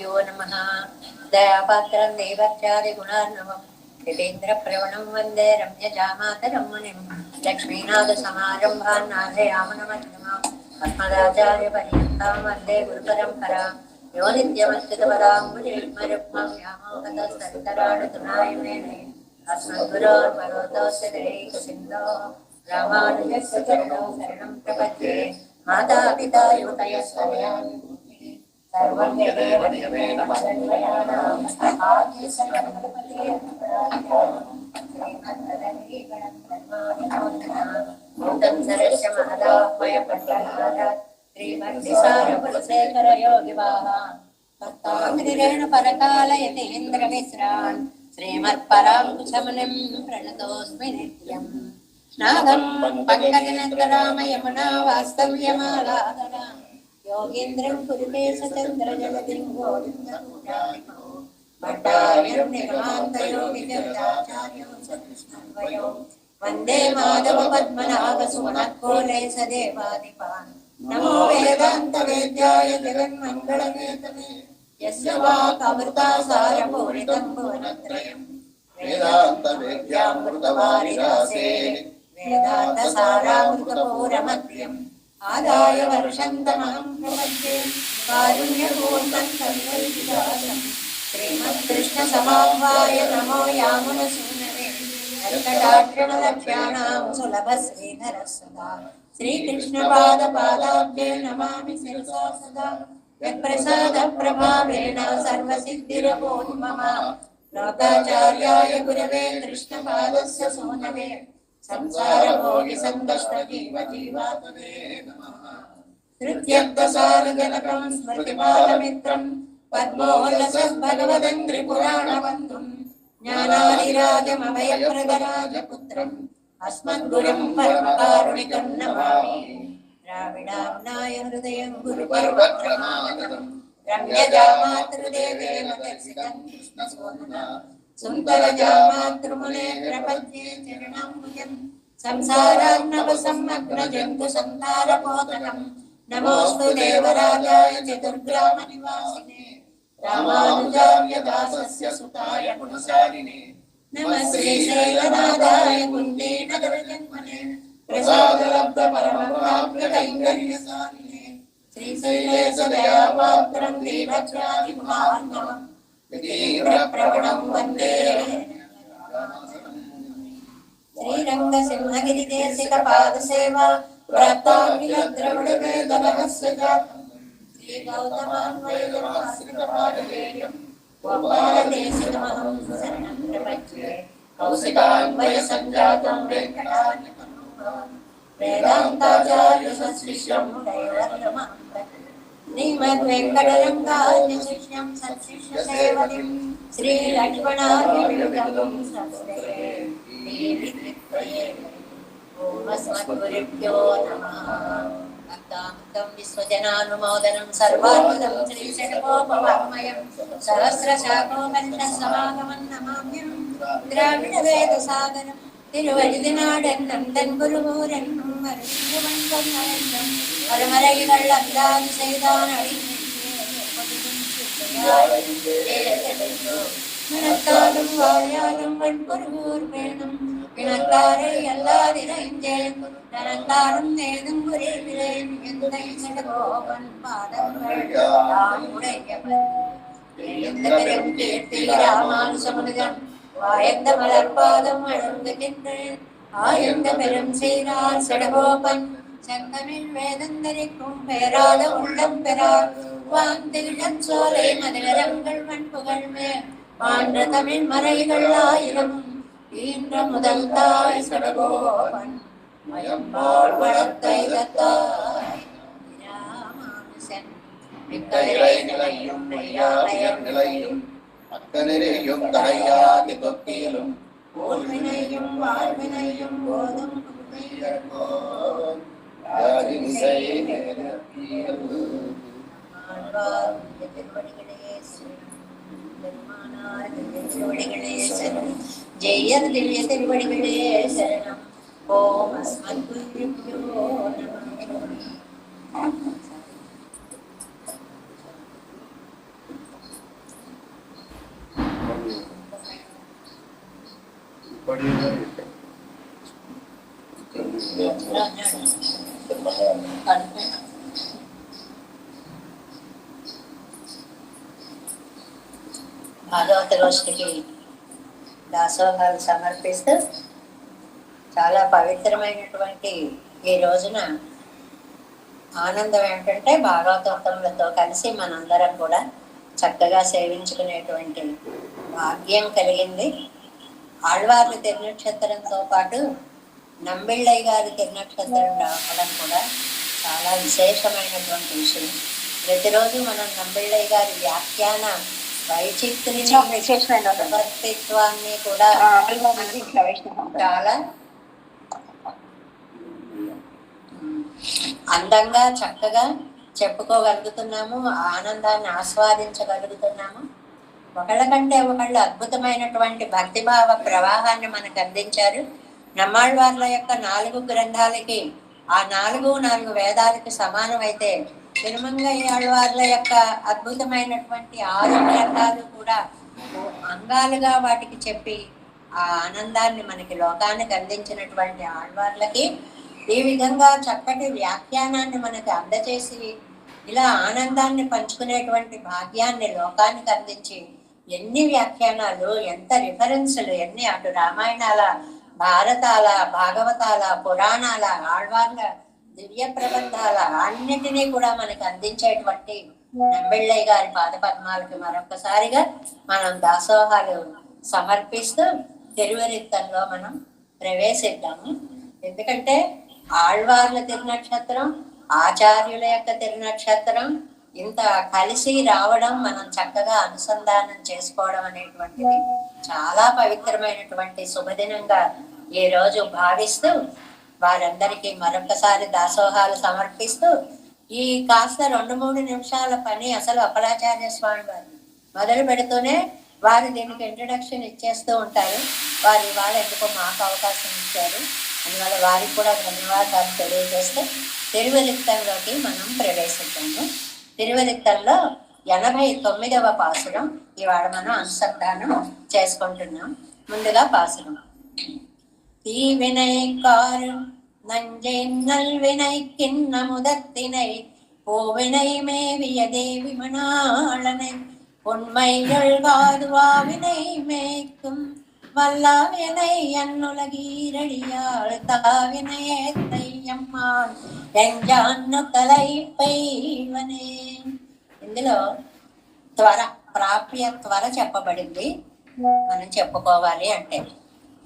श्रीगुरुभ्यो नमः। दयापात्रं देवत्यादिगुणार्णवं यतीन्द्रप्रवणं वन्दे रम्यजामातरं मुनिं लक्ष्मीनाथसमारम्भान् नाथयामनमध्यमाम् अस्मदाचार्यपर्यन्तां वन्दे गुरुपरम्परां यो नित्यमच्युतपदाम्बुजयुग्मरुक्मं व्यामोहतस्तरितराणतुनाय मेने अस्मद्गुरोर्भगवतोऽस्य दैकसिन्धोः रामानुजस्य चरणौ शरणं प्रपद्ये। मातापिता युतयस्तनया सर्वं यदेव नियमेन मदन्वयानाम् आद्य सर्वगणपते भूतं सरस्य महदाह्वयपट्टनाथ श्रीभक्तिसारकुलशेखर योगिवाहान् भक्ताङ्घ्रिरेण परकालयतीन्द्रमिश्रान् श्रीमत्पराङ्कुशमुनिं प्रणतोऽस्मि नित्यम्। नागं पङ्कजनन्दरामयमुना वास्तव्यमालादराम् योगीन्द्रं कुरुकेशचन्द्रजगतिं गोविन्दपूजारिको भट्टार्यं निगमान्तयोगिजगदाचार्यो सकृष्णद्वयो वन्दे माधवपद्मनाभसुमनत्कोलेशदेवादिपान् नमो वेदान्तवेद्याय जगन्मङ्गलवेतवे यस्य वाक्अमृता सारपूरितं भुवनत्रयम् वेदान्तवेद्यामृतवारिरासे वेदान्तसारामृतपूरमध्यम् आदाय वर्षन्तमहं प्रपद्ये कारुण्यपूर्णं कविवल्लिदासं श्रीमत्कृष्णसमाह्वाय नमो यामुनसूनवे वेङ्कटाद्रिमलक्ष्याणां सुलभश्रीधरः सदा श्रीकृष्णपादपादाब्जे नमामि शिरसा सदा यत्प्रसादप्रभावेण सर्वसिद्धिरभूत् मम लोकाचार्याय गुरवे कृष्णपादस्य सूनवे संसारभोगिसन्तष्टजीवजीवातवे नमः। धृत्यर्थसारजनकं स्मृतिपालमित्रं पद्मोल्लसद्भगवदङ्घ्रिपुराणबन्धुं ज्ञानादिराजमभयप्रदराजपुत्रम् अस्मद्गुरुं परमकारुणिकं नमामि। द्राविडाम्नाय हृदयं गुरुपर्वक्रमागतं रम्यजामातृदेवे मदर्शितं कृष्णसोदना सुन्दरजामातृमुने प्रपद्ये चरणाम्बुजं संसारार्णवसम्मग्नजन्तुसंहारपोतकं नमोऽस्तु देवराजाय चतुर्ग्रामनिवासिने रामानुजार्यदासस्य सुताय गुणशालिने नमः श्रीशैलनाथाय कुन्तीनगरजन्मने प्रसादलब्धपरमप्राप्यकैङ्कर्यसारिणे श्रीशैलेशदयापात्रं दीनज्ञानिगुणार्णवम् तीव्रप्रवणं वन्दे श्रीरङ्गसिंहगिरिदेशिकपादसेवा प्राप्ताङ्गिलद्रविडवेदनहस्य जातं श्रीगौतमान्वयमाश्रितपादवेयं गोपालदेशिकमहं शरणं प्रपद्ये कौशिकान्वयसञ्जातं वेङ्कटार्यतनुं वेदान्ताचार्यसशिष्यं दैवतमं श्रीमद्वेङ्कटरङ्गार्यशिष्यं सत्शिष्यसेवकं श्रीलक्ष्मणार्यविनुतं संश्रये दीर्घित्वये ॐ अस्मद्गुरुभ्यो नमः। भक्तामुक्तं विश्वजनानुमोदनं सर्वात्मदं श्रीषड्कोपवाङ्मयं सहस्रशाखोपनिषत्समागमं नमाम्यं द्राविडवेदसागरं திருவழுதினாடன் நந்தன் குருகூரன் மறுமறைகள் அந்தாது செய்தான் மனத்தாலும் வாயாலும் வன்பொருகூர் வேணும் பிணத்தாரை எல்லாதிரைஞ்சேன் நனந்தாரும் ஏதும் புரிவிலேன் எந்த சடகோபன் பாதங்கள் தான் உடையவன் எந்த பெரும் கீர்த்தி ராமானுசமுனிதன் வாயந்த மலர்பாதம் அழங்குகின்றேன் ஆயந்த பெரும் செய்தார் சடகோபன் சங்கமில் வேதந்தரிக்கும் பெயராத உள்ளம் பெறார் வாந்திடம் சோலை மதிலரங்கள் வன்புகள் மேல் மான்ற தமிழ் மறைகள் ஆயிரம் ஈன்ற முதல் தாய் சடகோபன் மயம்பாள் வளர்த்தை தத்தாய் ராமானுசன் மிக்கதிரை நிலையும் நெய்யாலயம் நிலையும் அக்கனிரையும் தடையாகி தொக்கிலும் போல்வினையும் வாழ்வினையும் போதும் ஜெய திவ்ய திருவடிகளே சரணம். ஓம் அஸ்மத்குருभ्यो நமः. భాగవత గోష్ఠికి దాసోహాలు సమర్పిస్తూ చాలా పవిత్రమైనటువంటి ఈ రోజున ఆనందం ఏంటంటే భాగవతోత్తములతో కలిసి మనందరం కూడా చక్కగా సేవించుకునేటువంటి భాగ్యం కలిగింది. ఆళ్వార్ల తిరునక్షత్రంతో పాటు నంబిళ్ళయ్య గారి తిరునక్షత్రం రావడం కూడా చాలా విశేషమైనటువంటి విషయం. ప్రతిరోజు మనం నంబిళ్ళయ్య గారి వ్యాఖ్యాన వైచిత్ర్యాన్ని కూడా చాలా అందంగా చక్కగా చెప్పుకోగలుగుతున్నాము, ఆనందాన్ని ఆస్వాదించగలుగుతున్నాము. ఒకళ్ళ కంటే ఒకళ్ళు అద్భుతమైనటువంటి భక్తిభావ ప్రవాహాన్ని మనకు అందించారు. నమ్మాళ్వార్ల యొక్క 4 గ్రంథాలకి ఆ 4 వేదాలకి సమానమైతే తిరుమంగయ్య ఆళ్వార్ల యొక్క అద్భుతమైనటువంటి 6 గ్రంథాలు కూడా అంగాలుగా వాటికి చెప్పి ఆ ఆనందాన్ని మనకి లోకానికి అందించినటువంటి ఆళ్వార్లకి ఈ విధంగా చక్కటి వ్యాఖ్యానాన్ని మనకి అందచేసి ఇలా ఆనందాన్ని పంచుకునేటువంటి భాగ్యాన్ని లోకానికి అందించి ఎన్ని వ్యాఖ్యానాలు, ఎంత రిఫరెన్సులు, ఎన్ని అటు రామాయణాల, భారతాల, భాగవతాల, పురాణాల, ఆళ్వార్ల దివ్య ప్రబంధాల అన్నిటినీ కూడా మనకి అందించేటువంటి నంబిళ్ళయ్య గారి పాదపద్మాలకి మరొకసారిగా మనం దాసోహాలు సమర్పిస్తూ తిరువరిత్తంలో మనం ప్రవేశిద్దాము. ఎందుకంటే ఆళ్వార్ల తిరునక్షత్రం, ఆచార్యుల యొక్క తిరునక్షత్రం ఇంత కలిసి రావడం, మనం చక్కగా అనుసంధానం చేసుకోవడం అనేటువంటిది చాలా పవిత్రమైనటువంటి శుభదినంగా ఈ రోజు భావిస్తూ వారందరికీ మరొకసారి దాసోహాలు సమర్పిస్తూ ఈ కాస్త 2-3 నిమిషాల పని అసలు అప్పలాచార్య స్వామి వారు మొదలు పెడుతూనే వారు దీనికి ఇంట్రడక్షన్ ఇచ్చేస్తూ ఉంటారు. వారు ఇవాళ ఎందుకో మాకు అవకాశం ఇచ్చారు, అందువల్ల వారికి కూడా ధన్యవాదాలు తెలియజేస్తూ తిరువరిత్తంలోకి మనం ప్రవేశిద్దాము. తిరువరిత్తంలో 89వ పాసురం ఇవాళ మనం అనుసంధానం చేసుకుంటున్నాం. ముందుగా పాసురం. தீவினைக்காரு நஞ்சை நல்வினை கிண்ண முதத்தினை பூவினை மேவிய தேவி மணாளனை உண்மையழ்காதுவாவினை மேய்க்கும் வல்லாவினை அன்னுலகீரடியாள் తావినయమ్మా ఎంజాన్ను తలైపైవనే. ఇందులో త్వర చెప్పబడింది. మనం చెప్పుకోవాలి అంటే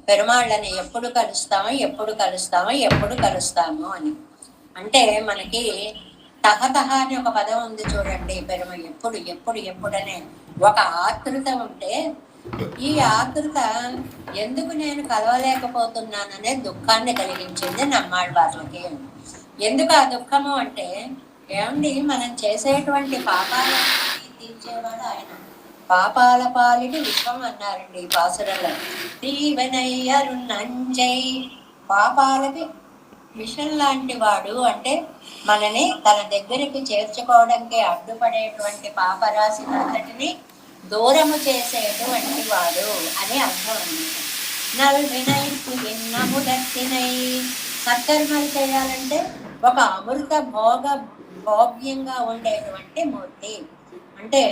పెరుమాళ్ళని ఎప్పుడు కలుస్తామో అని. అంటే మనకి తహతహ అని ఒక పదం ఉంది చూడండి. ఎప్పుడనే ఒక ఆతృత ఉంటే ఈ ఆతృత ఎందుకు నేను కలవలేకపోతున్నాననే దుఃఖాన్ని కలిగించింది నమ్మాళ్వార్లకి. ఎందుకు ఆ దుఃఖము అంటే, ఏమండి మనం చేసేటువంటి పాపాలని తీర్చేవాడు ఆయన. పాపాల పాలిటి విశ్వం అన్నారండి ఈ పాసురంలో. తీవనయ్యరు నంజై, పాపాలకి విషం లాంటి వాడు అంటే మనని తన దగ్గరికి చేర్చుకోవడానికి అడ్డుపడేటువంటి పాపరాశి అంతటిని దూరము చేసేటువంటి వాడు అని అర్థం అన్నమాట. నల్వినై సత్కర్మలు చేయాలంటే ఒక అమృత భోగ్యంగా ఉండేటువంటి మూర్తి. అంటే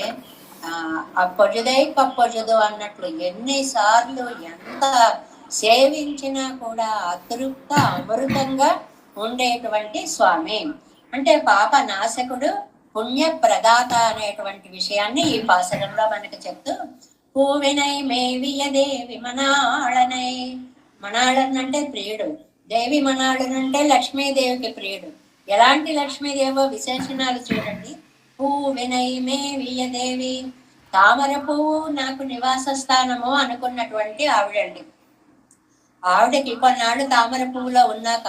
అప్పొజుదు అన్నట్లు ఎన్నిసార్లు ఎంత సేవించినా కూడా అతృప్త అమృతంగా ఉండేటువంటి స్వామి. అంటే పాప నాశకుడు, పుణ్య ప్రదాత అనేటువంటి విషయాన్ని ఈ పాసరంలో మనకు చెప్తూ, పూవినై మేవియ దేవి మనాళనై, మనాళన్ అంటే ప్రియుడు, దేవి మనాళన్ అంటే లక్ష్మీదేవికి ప్రియుడు. ఎలాంటి లక్ష్మీదేవో విశేషణాలు చూడండి. పూవినై మేవియ దేవి, తామర పువ్వు నాకు నివాస స్థానము అనుకున్నటువంటి ఆవిడండి. ఆవిడకి కొన్నాళ్ళు తామర పువ్వులో ఉన్నాక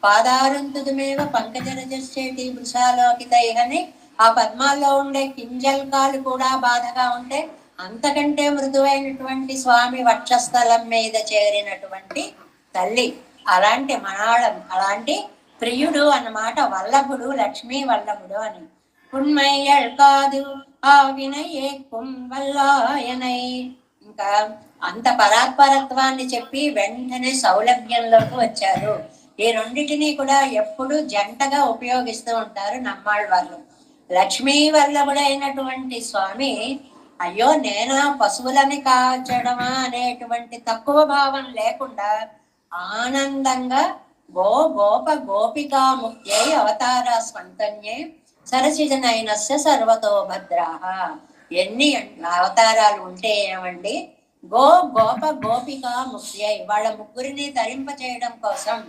పాదారుంతుదుమేవ పంకజరజశ్చేటి వృషాలోకితైహని, ఆ పద్మాల్లో ఉండే కింజల్కాలు కూడా బాధగా ఉంటే అంతకంటే మృదువైనటువంటి స్వామి వక్షస్థలం మీద చేరినటువంటి తల్లి. అలాంటి మనాళం, అలాంటి ప్రియుడు అన్నమాట. వల్లభుడు, లక్ష్మీ వల్లభుడు అని. ఉన్మయ్యల్ కాదు ఆ వినయే కుంవల్లాయనై, ఇంకా అంత పరాత్పరత్వాన్ని చెప్పి వెంటనే సౌలభ్యంలోకి వచ్చారు. ఈ రెండింటినీ కూడా ఎప్పుడు జంటగా ఉపయోగిస్తూ ఉంటారు నమ్మాళ్ళ వాళ్ళు. లక్ష్మీ వల్లభుడైనటువంటి స్వామి అయ్యో నేనా పశువులని కాచడమా అనేటువంటి తక్కువ భావం లేకుండా ఆనందంగా గోప గోపికా ముఖ్యై అవతార స్వంతన్యే సరసిజనైనస్య సర్వతో భద్రాహ. ఎన్ని అవతారాలు ఉంటే ఏమండి, గోప గోపికా ముఖ్యై వాళ్ళ ముగ్గురిని తరింప చేయడం కోసం,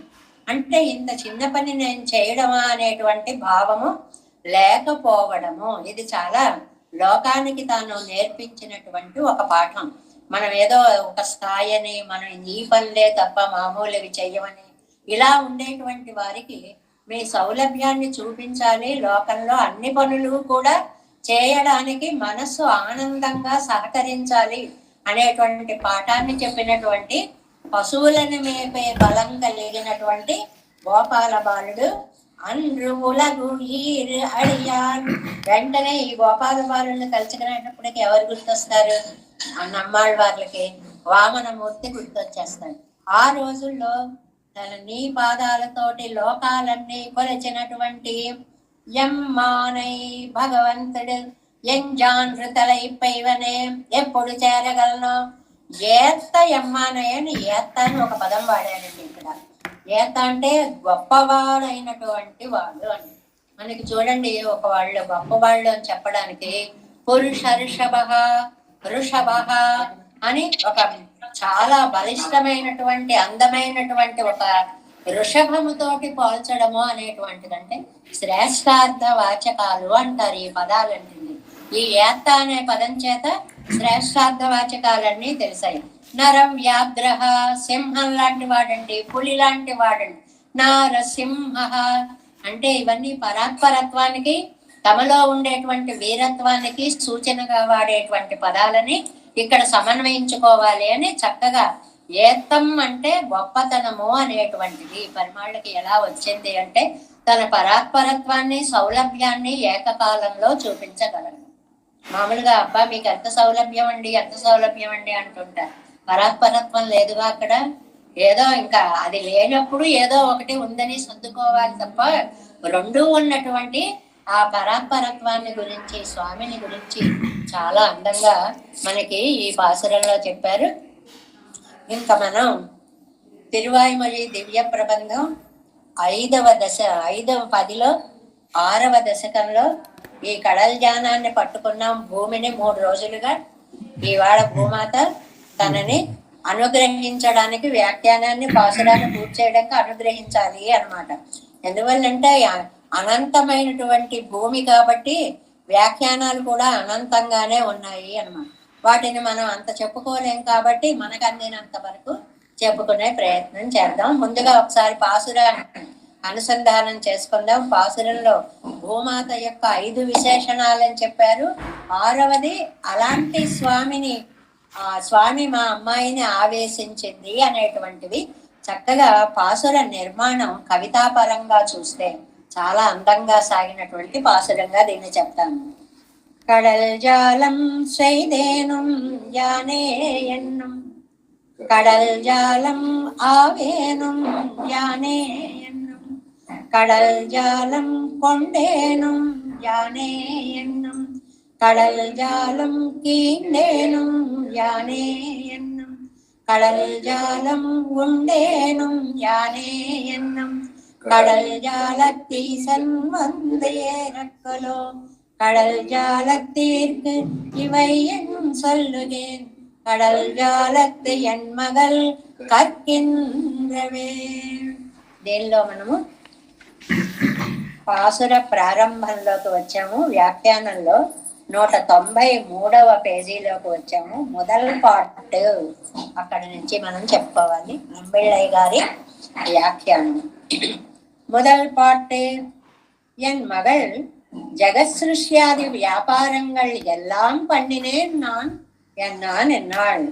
అంటే ఇంత చిన్న పని నేను చేయడమా అనేటువంటి భావము లేకపోవడము. ఇది చాలా లోకానికి తాను నేర్పించినటువంటి ఒక పాఠం. మనం ఏదో ఒక స్థాయిని మనం ఈ పనులే తప్ప మామూలువి చెయ్యమని ఇలా ఉండేటువంటి వారికి మీ సౌలభ్యాన్ని చూపించాలి, లోకంలో అన్ని పనులు కూడా చేయడానికి మనస్సు ఆనందంగా సహకరించాలి అనేటువంటి పాఠాన్ని చెప్పినటువంటి పశువులను మేపే బలం కలిగినటువంటి గోపాల బాలుడు అడియాన్. వెంటనే ఈ గోపాల బాలుని తలుచుకునేటప్పటికి ఎవరు గుర్తొస్తారు? నమ్మాళ్ళ వాళ్ళకి వామనమూర్తి గుర్తొచ్చేస్తాడు. ఆ రోజుల్లో తన నీ పాదాలతోటి లోకాలన్నీ కొలిచినటువంటి ఎమ్మానై భగవంతుడు ఎంజాన్ృతలై పైవనే ఎప్పుడు చేరగలను. ఏత్త ఎమ్మానయ్యని ఏత్త అని ఒక పదం వాడాడండి ఇక్కడ. ఏత్త అంటే గొప్పవాడైనటువంటి వాడు అని. మనకి చూడండి, ఒక వాళ్ళు గొప్పవాళ్ళు అని చెప్పడానికి పురుష ఋషభ అని ఒక చాలా బలిష్టమైనటువంటి అందమైనటువంటి ఒక వృషభముతోటి పోల్చడము అనేటువంటిదంటే శ్రేష్టార్థ వాచకాలు అంటారు ఈ పదాలన్నీ. ఈ ఏత్త అనే పదం చేత శ్రేష్టార్థ వాచకాలన్నీ తెలిసాయి. నరం వ్యాఘ్రహ, సింహం లాంటి వాడండి, పులి లాంటి వాడండి. నారసింహ అంటే ఇవన్నీ పరాత్పరత్వానికి, తమలో ఉండేటువంటి వీరత్వానికి సూచనగా వాడేటువంటి పదాలని ఇక్కడ సమన్వయించుకోవాలి అని చక్కగా. ఏత్తం అంటే గొప్పతనము అనేటువంటిది పరిమాళ్ళకి ఎలా వచ్చింది అంటే తన పరాత్పరత్వాన్ని సౌలభ్యాన్ని ఏకకాలంలో చూపించగలరు. మామూలుగా అబ్బా మీకు ఎంత సౌలభ్యం అండి అంటుంటారు. పరాత్పరత్వం లేదుగా అక్కడ. ఏదో ఇంకా అది లేనప్పుడు ఏదో ఒకటి ఉందని సర్దుకోవాలి తప్ప రెండూ ఉన్నటువంటి ఆ పరాత్పరత్వాన్ని గురించి, స్వామిని గురించి చాలా అందంగా మనకి ఈ పాసురంలో చెప్పారు. ఇంకా మనం తిరువాయిమొഴി దివ్య ప్రబంధం 5వ 10లో 6వ దశకంలో ఈ కడల్ ధ్యానాన్ని పట్టుకున్నాం. భూమిని 3 రోజులుగా ఇవాళ భూమాత తనని అనుగ్రహించడానికి, వ్యాఖ్యానాన్ని పాసురాన్ని పూర్తి చేయడానికి అనుగ్రహించాలి అన్నమాట. ఎందువల్లంటే అనంతమైనటువంటి భూమి కాబట్టి వ్యాఖ్యానాలు కూడా అనంతంగానే ఉన్నాయి అన్నమాట. వాటిని మనం అంత చెప్పుకోలేం కాబట్టి మనకు అందినంత వరకు చెప్పుకునే ప్రయత్నం చేద్దాం. ముందుగా ఒకసారి పాసురాన్ని అనుసంధానం చేసుకుందాం. పాసురంలో భూమాత యొక్క 5 విశేషణాలని చెప్పారు. 6వది అలాంటి స్వామి మా అమ్మాయిని ఆవేశించింది అనేటువంటివి. చక్కగా పాసుర నిర్మాణం కవితాపరంగా చూస్తే చాలా అందంగా సాగినటువంటి పాసురంగా దీన్ని చెప్తాను. கடல் ஜாலம் செய்தேனும் யானே என்னும் கடல் ஜாலம் ஆவேனும் யானே என்னும் கடல் ஜாலம் கொண்டேனும் யானே என்னும் கடல் ஜாலம் கீண்டேனும் யானே என்னும் கடல் ஜாலம் உண்டேனும் யானே என்னும் கடல் ஜாலத்தீசன் வந்து ஏறக்கலோ கடல் ஜாலத்திற்கு இவை என் சொல்லுகேன் கடல் ஜாலத்து என் మగల్ కర్కింద్రవే. దీనిలో మనము పాసుర ప్రారంభంలోకి వచ్చాము. వ్యాఖ్యానంలో 193వ పేజీలోకి వచ్చాము. మొదల్ పార్ట్ అక్కడ నుంచి మనం చెప్పుకోవాలి. అంబిళ్ళయ్య గారి వ్యాఖ్యానం. முதல் பாட்டு, என் மகள் ஜெகசிருஷ்யாதி வியாபாரங்கள் எல்லாம் பண்ணினேன் நான் என்னான் என்னாள்.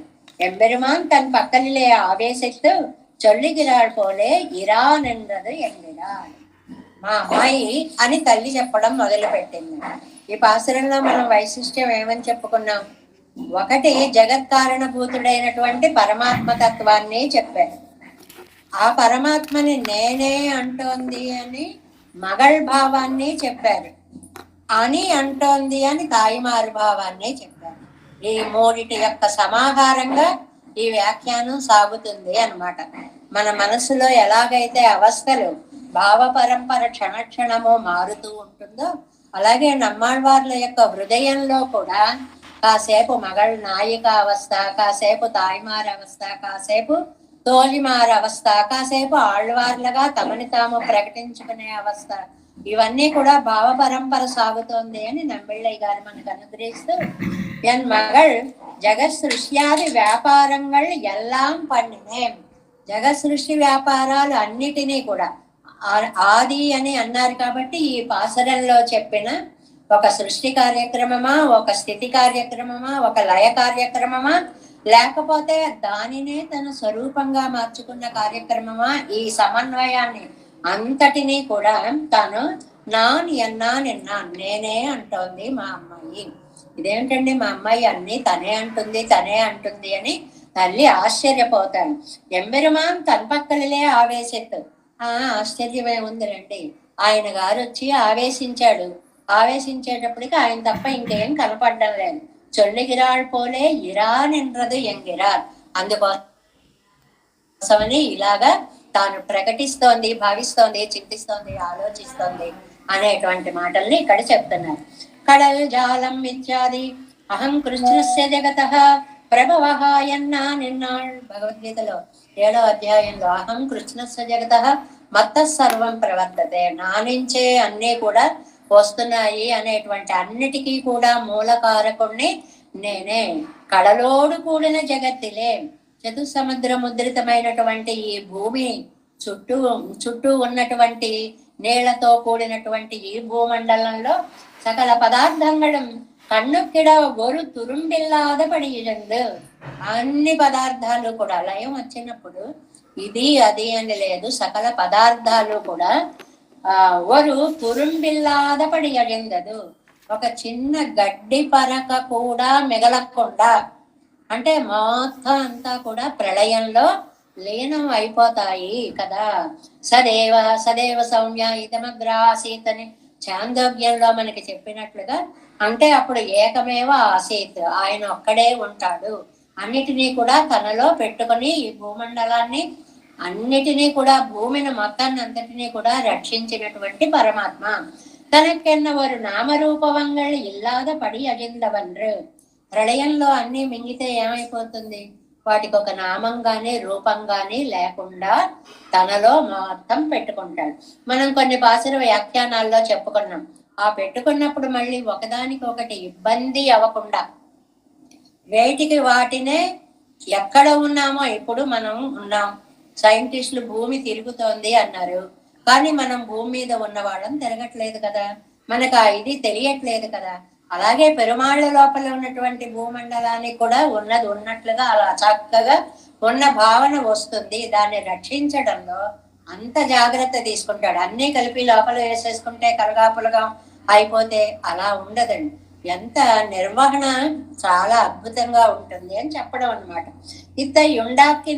எம்பெருமான் தன் பக்கலிலே ஆவேசித்து சொல்லுகிறாள் போலே ఇరాన్ என்றது ఎన్నిరాள். మా అమ్మాయి అని తల్లి చెప్పడం మొదలు పెట్టింది. ఈ పాసురంలో మనం వైశిష్ట్యం ఏమని చెప్పుకున్నాం? ఒకటి జగత్కారణభూతుడైనటువంటి పరమాత్మ తత్వాన్ని చెప్పారు. ఆ పరమాత్మని నేనే అంటోంది అని మగళ్ భావాన్ని చెప్పారు. అని అంటోంది అని తాయిమారు భావాన్ని చెప్పారు. ఈ మూడిటి యొక్క సమాహారంగా ఈ వ్యాఖ్యానం సాగుతుంది అన్నమాట. మన మనసులో ఎలాగైతే అవస్థలు భావ పరంపర క్షణక్షణము మారుతూ ఉంటుందో, అలాగే నమ్మాళ్వార్ల యొక్క హృదయంలో కూడా కాసేపు మగళ్ నాయిక అవస్థ, కాసేపు తాయిమార అవస్థ, కాసేపు తోలిమార అవస్థ, కాసేపు ఆళ్వార్లుగా తమని తాము ప్రకటించుకునే అవస్థ, ఇవన్నీ కూడా భావ పరంపర సాగుతోంది అని నంబిళ్ళయ్య గారు మనకు అనుగ్రహిస్తూ, ఎన్ మగళ్ జగత్ సృష్ట్యాది వ్యాపారங்கள் ఎల్లాం పన్నినేం, జగత్ సృష్టి వ్యాపారాలు అన్నిటినీ కూడా ఆది అని అన్నారు కాబట్టి ఈ పాసరంలో చెప్పిన ఒక సృష్టి కార్యక్రమమా, ఒక స్థితి కార్యక్రమమా, ఒక లయ కార్యక్రమమా, లేకపోతే దానినే తన స్వరూపంగా మార్చుకున్న కార్యక్రమమా, ఈ సమన్వయాన్ని అంతటినీ కూడా తాను నిన్నా నేనే అంటోంది మా అమ్మాయి. ఇదేంటండి మా అమ్మాయి అన్ని తనే అంటుంది అని తల్లి ఆశ్చర్యపోతాడు. ఎంబెరుమాం తన్పక్కలే ఆవేశిత్తు. ఆశ్చర్యమే ఉందిరండి. ఆయన గారు వచ్చి ఆవేశించేటప్పటికి ఆయన తప్ప ఇంకేం కనపడడం లేదు. చొల్లిగిరాళ్ పోలే ఇరా నిన్రదు ఎంగిరార్. అందుకోసమని ఇలాగా తాను ప్రకటిస్తోంది, భావిస్తోంది, చింతిస్తోంది, ఆలోచిస్తోంది అనేటువంటి మాటల్ని ఇక్కడ చెప్తున్నారు. కడల్ జాలం ఇత్యాది అహం కృష్ణస్య జగత ప్రభవః ఎన్నా నిన్నాళ్. భగవద్గీతలో 7వ అధ్యాయంలో అహం కృష్ణస్య జగత మత్త సర్వం ప్రవర్తతే, నా నుంచే అన్నీ కూడా వస్తున్నాయి అనేటువంటి అన్నిటికీ కూడా మూలకారకుణ్ణి నేనే. కడలోడు కూడిన జగత్తిలే, చతుసముద్ర ముద్రితమైనటువంటి ఈ భూమి చుట్టూ ఉన్నటువంటి నీళ్లతో కూడినటువంటి ఈ భూమండలంలో సకల పదార్థങ്ങളും కన్నుక్కిడ ఒరు తురుంబిల్లాద పడియందు. అన్ని పదార్థాలు కూడా లయం వచ్చినప్పుడు ఇది అది అని లేదు, సకల పదార్థాలు కూడా ఒరు తురుంబిల్లాద పడియందదు. ఒక చిన్న గడ్డి పరక కూడా మిగలకుండా, అంటే మొత్తం అంతా కూడా ప్రళయంలో లీనం అయిపోతాయి కదా. సదేవ సౌమ్య ఇదమగ్రాసీత్ అని చాందోగ్యంలో మనకి చెప్పినట్లుగా, అంటే అప్పుడు ఏకమేవ ఆసీత్, ఆయన ఒక్కడే ఉంటాడు. అన్నిటినీ కూడా తనలో పెట్టుకుని ఈ భూమండలాన్ని అన్నిటినీ కూడా భూమిని మొత్తాన్ని అంతటినీ కూడా రక్షించినటువంటి పరమాత్మ. తనకెన్న వారు నామరూపవంగళ్ళు ఇల్లాద పడి అజిందవన్రు. ప్రళయంలో అన్ని మింగితే ఏమైపోతుంది? వాటికి ఒక నామం గాని రూపం గాని లేకుండా తనలో మొత్తం పెట్టుకుంటాడు. మనం కొన్ని పాసుర వ్యాఖ్యానాల్లో చెప్పుకున్నాం. ఆ పెట్టుకున్నప్పుడు మళ్ళీ ఒకదానికి ఒకటి ఇబ్బంది అవ్వకుండా వేటికి వాటినే ఎక్కడ ఉన్నామో, ఇప్పుడు మనం ఉన్నాం, సైంటిస్టులు భూమి తిరుగుతోంది అన్నారు, కానీ మనం భూమి మీద ఉన్న వాళ్ళం తిరగట్లేదు కదా, మనకు ఇది తెలియట్లేదు కదా. అలాగే పెరుమాళ్ల లోపల ఉన్నటువంటి భూమండలానికి కూడా ఉన్నది ఉన్నట్లుగా అలా చక్కగా ఉన్న భావన వస్తుంది. దాన్ని రక్షించడంలో అంత జాగ్రత్త తీసుకుంటాడు. అన్నీ కలిపి లోపల వేసేసుకుంటే కలగాపులుగా అయిపోతే అలా ఉండదండి. ఎంత నిర్వహణ చాలా అద్భుతంగా ఉంటుంది అని చెప్పడం అనమాట. ఉండాకి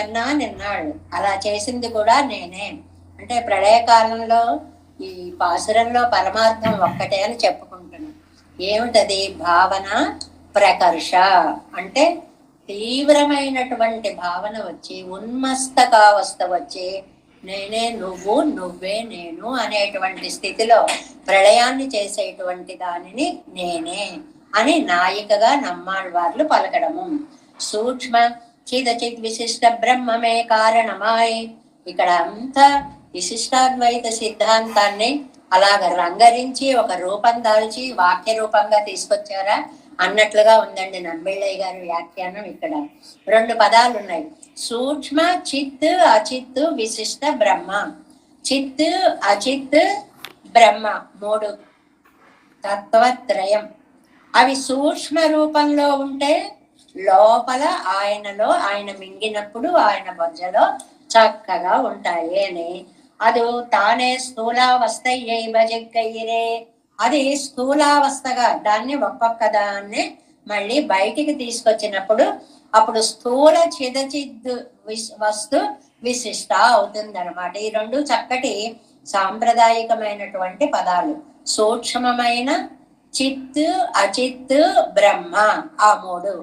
ఎన్నా నిన్నాడు, అలా చేసింది కూడా నేనే. అంటే ప్రళయకాలంలో ఈ పాసురంలో పరమార్థం ఒక్కటే అని చెప్పుకుంటున్నాం. ఏమిటది? భావన ప్రకర్ష, అంటే తీవ్రమైనటువంటి భావన వచ్చి ఉన్మస్తకావస్థ వచ్చి నేనే నువ్వు, నువ్వే నేను అనేటువంటి స్థితిలో ప్రళయాన్ని చేసేటువంటి దానిని నేనే అని నాయికగా నమ్మాళ్వార్లు పలకడము. సూక్ష్మ చిదచిత్ విశిష్ట బ్రహ్మమే కారణమాయ్. ఇక్కడ అంతా విశిష్టాద్వైత సిద్ధాంతాన్ని అలాగ రంగరించి ఒక రూపం దాల్చి వాక్య రూపంగా తీసుకొచ్చారా అన్నట్లుగా ఉందండి నంబిళ్ళయ్య గారి వ్యాఖ్యానం. ఇక్కడ 2 పదాలు ఉన్నాయి, సూక్ష్మ చిత్ అచిత్ విశిష్ట బ్రహ్మ. చిత్ అచిత్ బ్రహ్మ 3 తత్వత్రయం. అవి సూక్ష్మ రూపంలో ఉంటే లోపల ఆయనలో, ఆయన మింగినప్పుడు ఆయన బొజ్జలో చక్కగా ఉంటాయి అని. అది తానే స్థూలావస్థ భజగ్గయ్యరే, అది స్థూలావస్థగా దాన్ని ఒక్కొక్క దాన్ని మళ్ళీ బయటికి తీసుకొచ్చినప్పుడు అప్పుడు స్థూల చిదచిద్ వస్తు విశిష్ట అవుతుంది అనమాట. ఈ రెండు చక్కటి సాంప్రదాయకమైనటువంటి పదాలు. సూక్ష్మమైన చిత్, అచిత్, బ్రహ్మ, ఆ మూడు.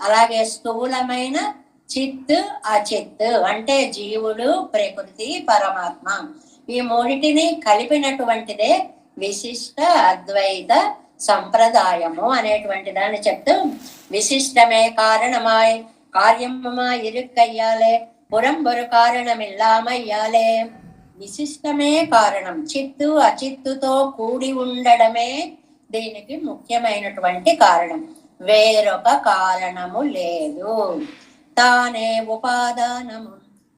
అలాగే స్థూలమైన చిత్, అచిత్ అంటే జీవుడు, ప్రకృతి, పరమాత్మ. ఈ మూడిటిని కలిపినటువంటిదే విశిష్ట అద్వైత సంప్రదాయము అనేటువంటి దాన్ని చెప్తూ, విశిష్టమే కారణమాయ్ కార్యమా ఇరుక్కయ్యాలే పురంబొరు కారణమిల్లామయ్యాలే. విశిష్టమే కారణం, చిత్తు అచిత్తుతో కూడి ఉండడమే దీనికి ముఖ్యమైనటువంటి కారణం. వేరొక కారణము లేదు. తానే ఉపాదానము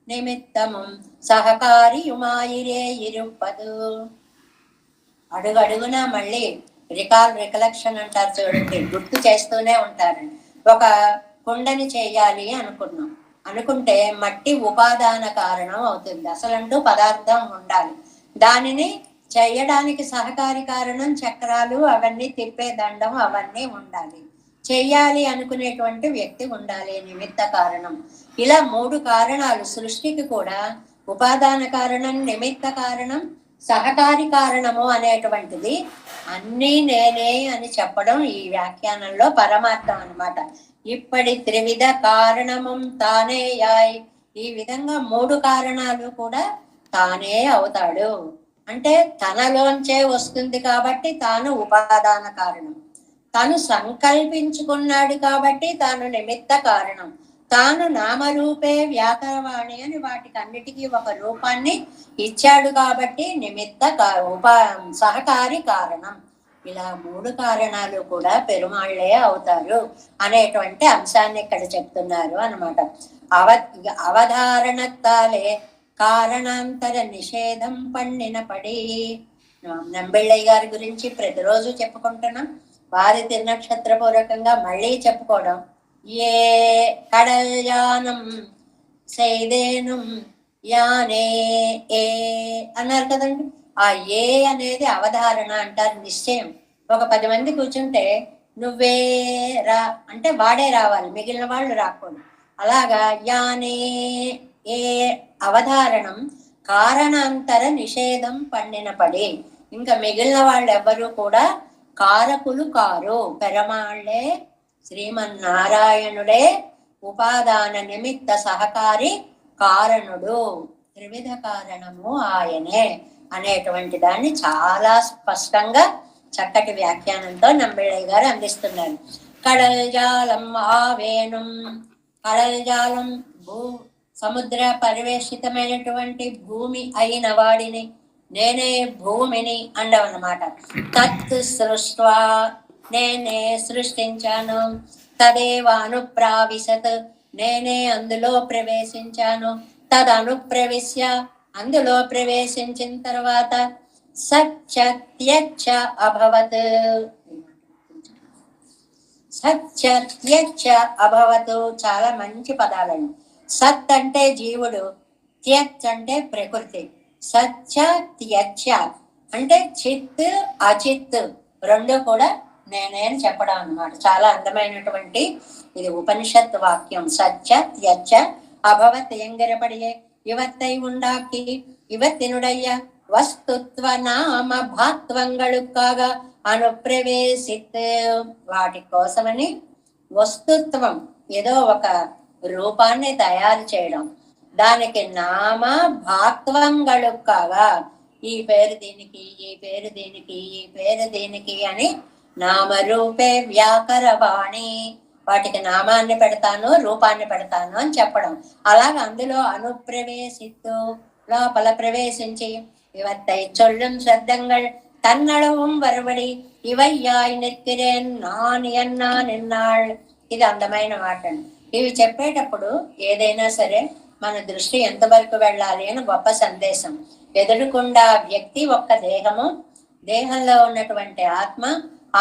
నిమిత్తము సహకారియుమాయిరే ఇరుపదు. అడుగడుగున మళ్ళీ రికలెక్షన్ అంటారు చూడండి, గుర్తు చేస్తూనే ఉంటారు. ఒక కుండని చేయాలి అనుకుంటే మట్టి ఉపాదాన కారణం అవుతుంది. అసలంటూ పదార్థం ఉండాలి. దానిని చేయడానికి సహకారి కారణం చక్రాలు, అవన్నీ తిప్పే దండం, అవన్నీ ఉండాలి. చెయ్యాలి అనుకునేటువంటి వ్యక్తి ఉండాలి, నిమిత్త కారణం. ఇలా మూడు కారణాలు సృష్టికి కూడా. ఉపాదాన కారణం, నిమిత్త కారణం, సహకారి కారణము అనేటువంటిది అన్నీ నేనే అని చెప్పడం ఈ వ్యాఖ్యానంలో పరమార్థం అన్నమాట. ఇప్పటి త్రివిధ కారణము తానే యాయ్. ఈ విధంగా మూడు కారణాలు కూడా తానే అవుతాడు. అంటే తనలోంచే వస్తుంది కాబట్టి తాను ఉపాదాన కారణం. తాను సంకల్పించుకున్నాడు కాబట్టి తాను నిమిత్త కారణం. తాను నామరూపే వ్యాకరవాణి అని వాటికి అన్నిటికీ ఒక రూపాన్ని ఇచ్చాడు కాబట్టి నిమిత్త సహకారి కారణం. ఇలా మూడు కారణాలు కూడా పెరుమాళ్లే అవుతారు అనేటువంటి అంశాన్ని ఇక్కడ చెప్తున్నారు అన్నమాట. అవధారణతాలే కారణాంతర నిషేధం పండిన పడి. నంబిళ్ళయ్య గారి గురించి ప్రతిరోజు చెప్పుకుంటున్నాం. వారి తిరునక్షత్ర పూర్వకంగా మళ్ళీ చెప్పుకోవడం. ఏ కడల్యానం సైదేనం యానే ఏ అన్నారు కదండి. ఆ ఏ అనేది అవధారణ అంటారు, నిశ్చయం. ఒక 10 మంది కూర్చుంటే నువ్వే రా అంటే వాడే రావాలి, మిగిలిన వాళ్ళు రాకూడదు. అలాగా యానే ఏ అవధారణం కారణాంతర నిషేధం పండిన పడి. ఇంకా మిగిలిన వాళ్ళు ఎవ్వరూ కూడా కారకులు కారు. పెరమాళ్లే శ్రీమన్నారాయణుడే ఉపాదాన నిమిత్త సహకారి కారణుడు. త్రివిధ కారణము ఆయనే అనేటువంటి దాన్ని చాలా స్పష్టంగా చక్కటి వ్యాఖ్యానంతో నంబిళ్ళయ్య గారు అందిస్తున్నారు. కడల్ జాలం ఆవేణం. కడల్ జాలం సముద్ర పరివేషితమైనటువంటి భూమి అయిన వాడిని, నేనే భూమిని అండవన్నమాట. తత్ సృష్ట్వా నేనే సృష్టించాను. తదేవ అనుప్రావిశత్ నేనే అందులో ప్రవేశించాను. తదనుప్రవిశ్య అందులో ప్రవేశించిన తర్వాత సత్యత్యచ్చ అభవత్. సత్యత్యచ్చ అభవత్ చాలా మంచి పదాలండి. సత్ అంటే జీవుడు, త్యచ్ అంటే ప్రకృతి. సత్య త్యచ్చ అంటే చిత్ అచిత్ రెండు కూడా నేనే అని చెప్పడం అన్నమాట. చాలా అందమైనటువంటి ఇది ఉపనిషత్ వాక్యం. సత్య త్యచ్చ అభవత్ ఎంగరపడియే இவத்தை உண்டாக்கி இவத்தினுடைய వస్తుత్వ నామ భాత్వంగళుక్కాగ అనుప్రవేశిత్. వాటి కోసమని వస్తుత్వం ఏదో ఒక రూపాన్ని తయారు చేయడం, దానికి నామ భాత్వంగళుక్కాగా ఈ పేరు దీనికి, ఈ పేరు దీనికి, ఈ పేరు దీనికి అని నామరూపే వ్యాకరవాణి. వాటికి నామాన్ని పెడతాను, రూపాన్ని పెడతాను అని చెప్పడం. అలాగ అందులో అనుప్రవేశిత్తు లోపల ప్రవేశించి ఇవత్తై చొల్లుం శ్రద్ధంగళ్ తన్నళவும் వరబడి ఇవయ్యాయి నెత్తిరేన్ నాన్ ఎన్నా నిన్నాళ్. ఇది అందమైన మాట. ఇవి చెప్పేటప్పుడు ఏదైనా సరే మన దృష్టి ఎంతవరకు వెళ్ళాలి అని గొప్ప సందేశం. ఎదురుకుండా వ్యక్తి ఒక్క దేహము, దేహంలో ఉన్నటువంటి ఆత్మ,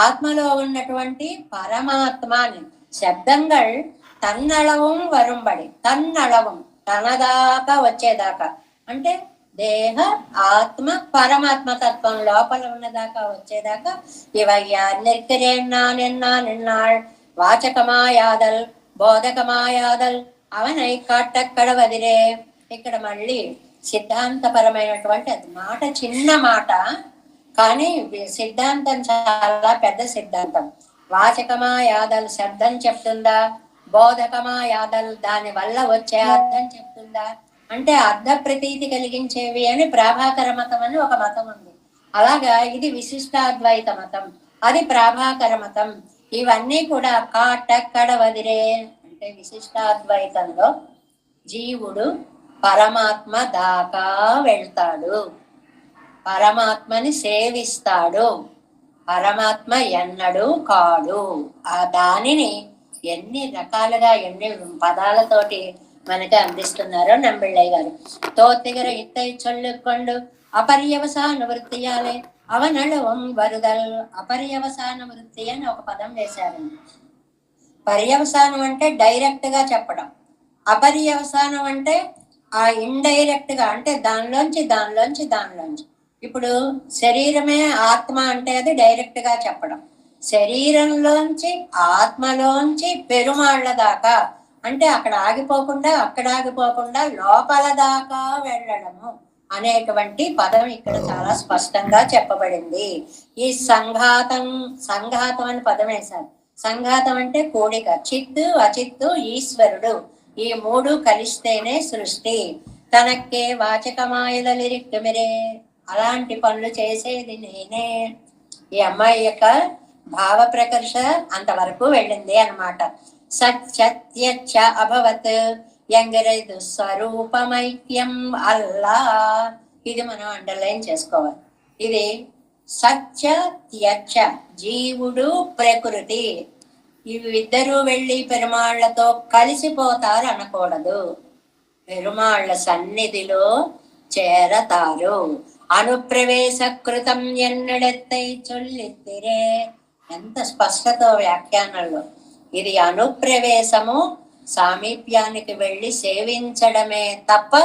ఆత్మలో ఉన్నటువంటి పరమాత్మ అని. శబ్దంగళ్ తన్నళవం వరుంబడి, తన్నళవం తనదాకా వచ్చేదాకా అంటే దేహ ఆత్మ పరమాత్మ తత్వం లోపల ఉన్నదాకా వచ్చేదాకా ఇవయ్యా నిర్తిరేన్నా నిన్నా నిన్నాళ్ వాచకమాయాదల్ బోధకమాయాదల్ అవనై కాట్టక్కడ వదిలే. ఇక్కడ మళ్ళీ సిద్ధాంతపరమైనటువంటి అది మాట, చిన్న మాట, కానీ సిద్ధాంతం చాలా పెద్ద సిద్ధాంతం. వాచకమాయాదల్ శబ్దం చెప్తుందా, బోధకమాయాదల్ దాని వల్ల వచ్చే అర్థం చెప్తుందా అంటే అర్ధ ప్రతీతి కలిగించేవి అని ప్రాభాకర మతం అని ఒక మతం ఉంది. అలాగా ఇది విశిష్టాద్వైత మతం, అది ప్రాభాకర మతం. ఇవన్నీ కూడా కాటక్కడ వదిలే అంటే విశిష్టాద్వైతంలో జీవుడు పరమాత్మ దాకా వెళ్తాడు, పరమాత్మని సేవిస్తాడు, పరమాత్మ ఎన్నడూ కాడు. ఆ దానిని ఎన్ని రకాలుగా ఎన్ని పదాలతోటి మనకి అందిస్తున్నారో నంబిళ్ళయ్య గారు. తోతిగర ఇత్తై చొల్లుకొండు అపర్యవసాన వృత్తియాలే అవనళవం వరుదల్. అపర్యవసాన వృత్తి అని ఒక పదం వేశారండి. పర్యవసానం అంటే డైరెక్ట్ గా చెప్పడం, అపర్యవసానం అంటే ఆ ఇండైరెక్ట్ గా అంటే దానిలోంచి. ఇప్పుడు శరీరమే ఆత్మ అంటే అది డైరెక్ట్ గా చెప్పడం, శరీరంలోంచి ఆత్మలోంచి పెరుమాళ్ళ దాకా అంటే అక్కడ ఆగిపోకుండా లోపల దాకా వెళ్ళడము అనేటువంటి పదం ఇక్కడ చాలా స్పష్టంగా చెప్పబడింది. ఈ సంఘాతం అని పదం వేశారు. సంఘాతం అంటే కూడిక, చిత్తు అచిత్తు ఈశ్వరుడు, ఈ మూడు కలిస్తేనే సృష్టి. తనకే వాచకమాయదలిరిక్కిమిరే, అలాంటి పనులు చేసేది నేనే. ఈ అమ్మాయి యొక్క భావ ప్రకర్ష అంతవరకు వెళ్ళింది అన్నమాట. సత్యత్యచ్చ అభవత్ ఎంగరైదు స్వరూపమైక్యం అల్లా. ఇది మనం అండర్లైన్ చేసుకోవాలి. ఇది సత్య త్యచ్చ, జీవుడు ప్రకృతి, ఇవి ఇద్దరూ వెళ్ళి పెరుమాళ్లతో కలిసిపోతారు అనకూడదు, పెరుమాళ్ల సన్నిధిలో చేరతారు. అనుప్రవేశకృతం ఎన్నడెత్తై చొల్లిత్తిరే. ఎంత స్పష్టతో వ్యాఖ్యానంలో. ఇది అనుప్రవేశము, సామీప్యానికి వెళ్ళి సేవించడమే తప్ప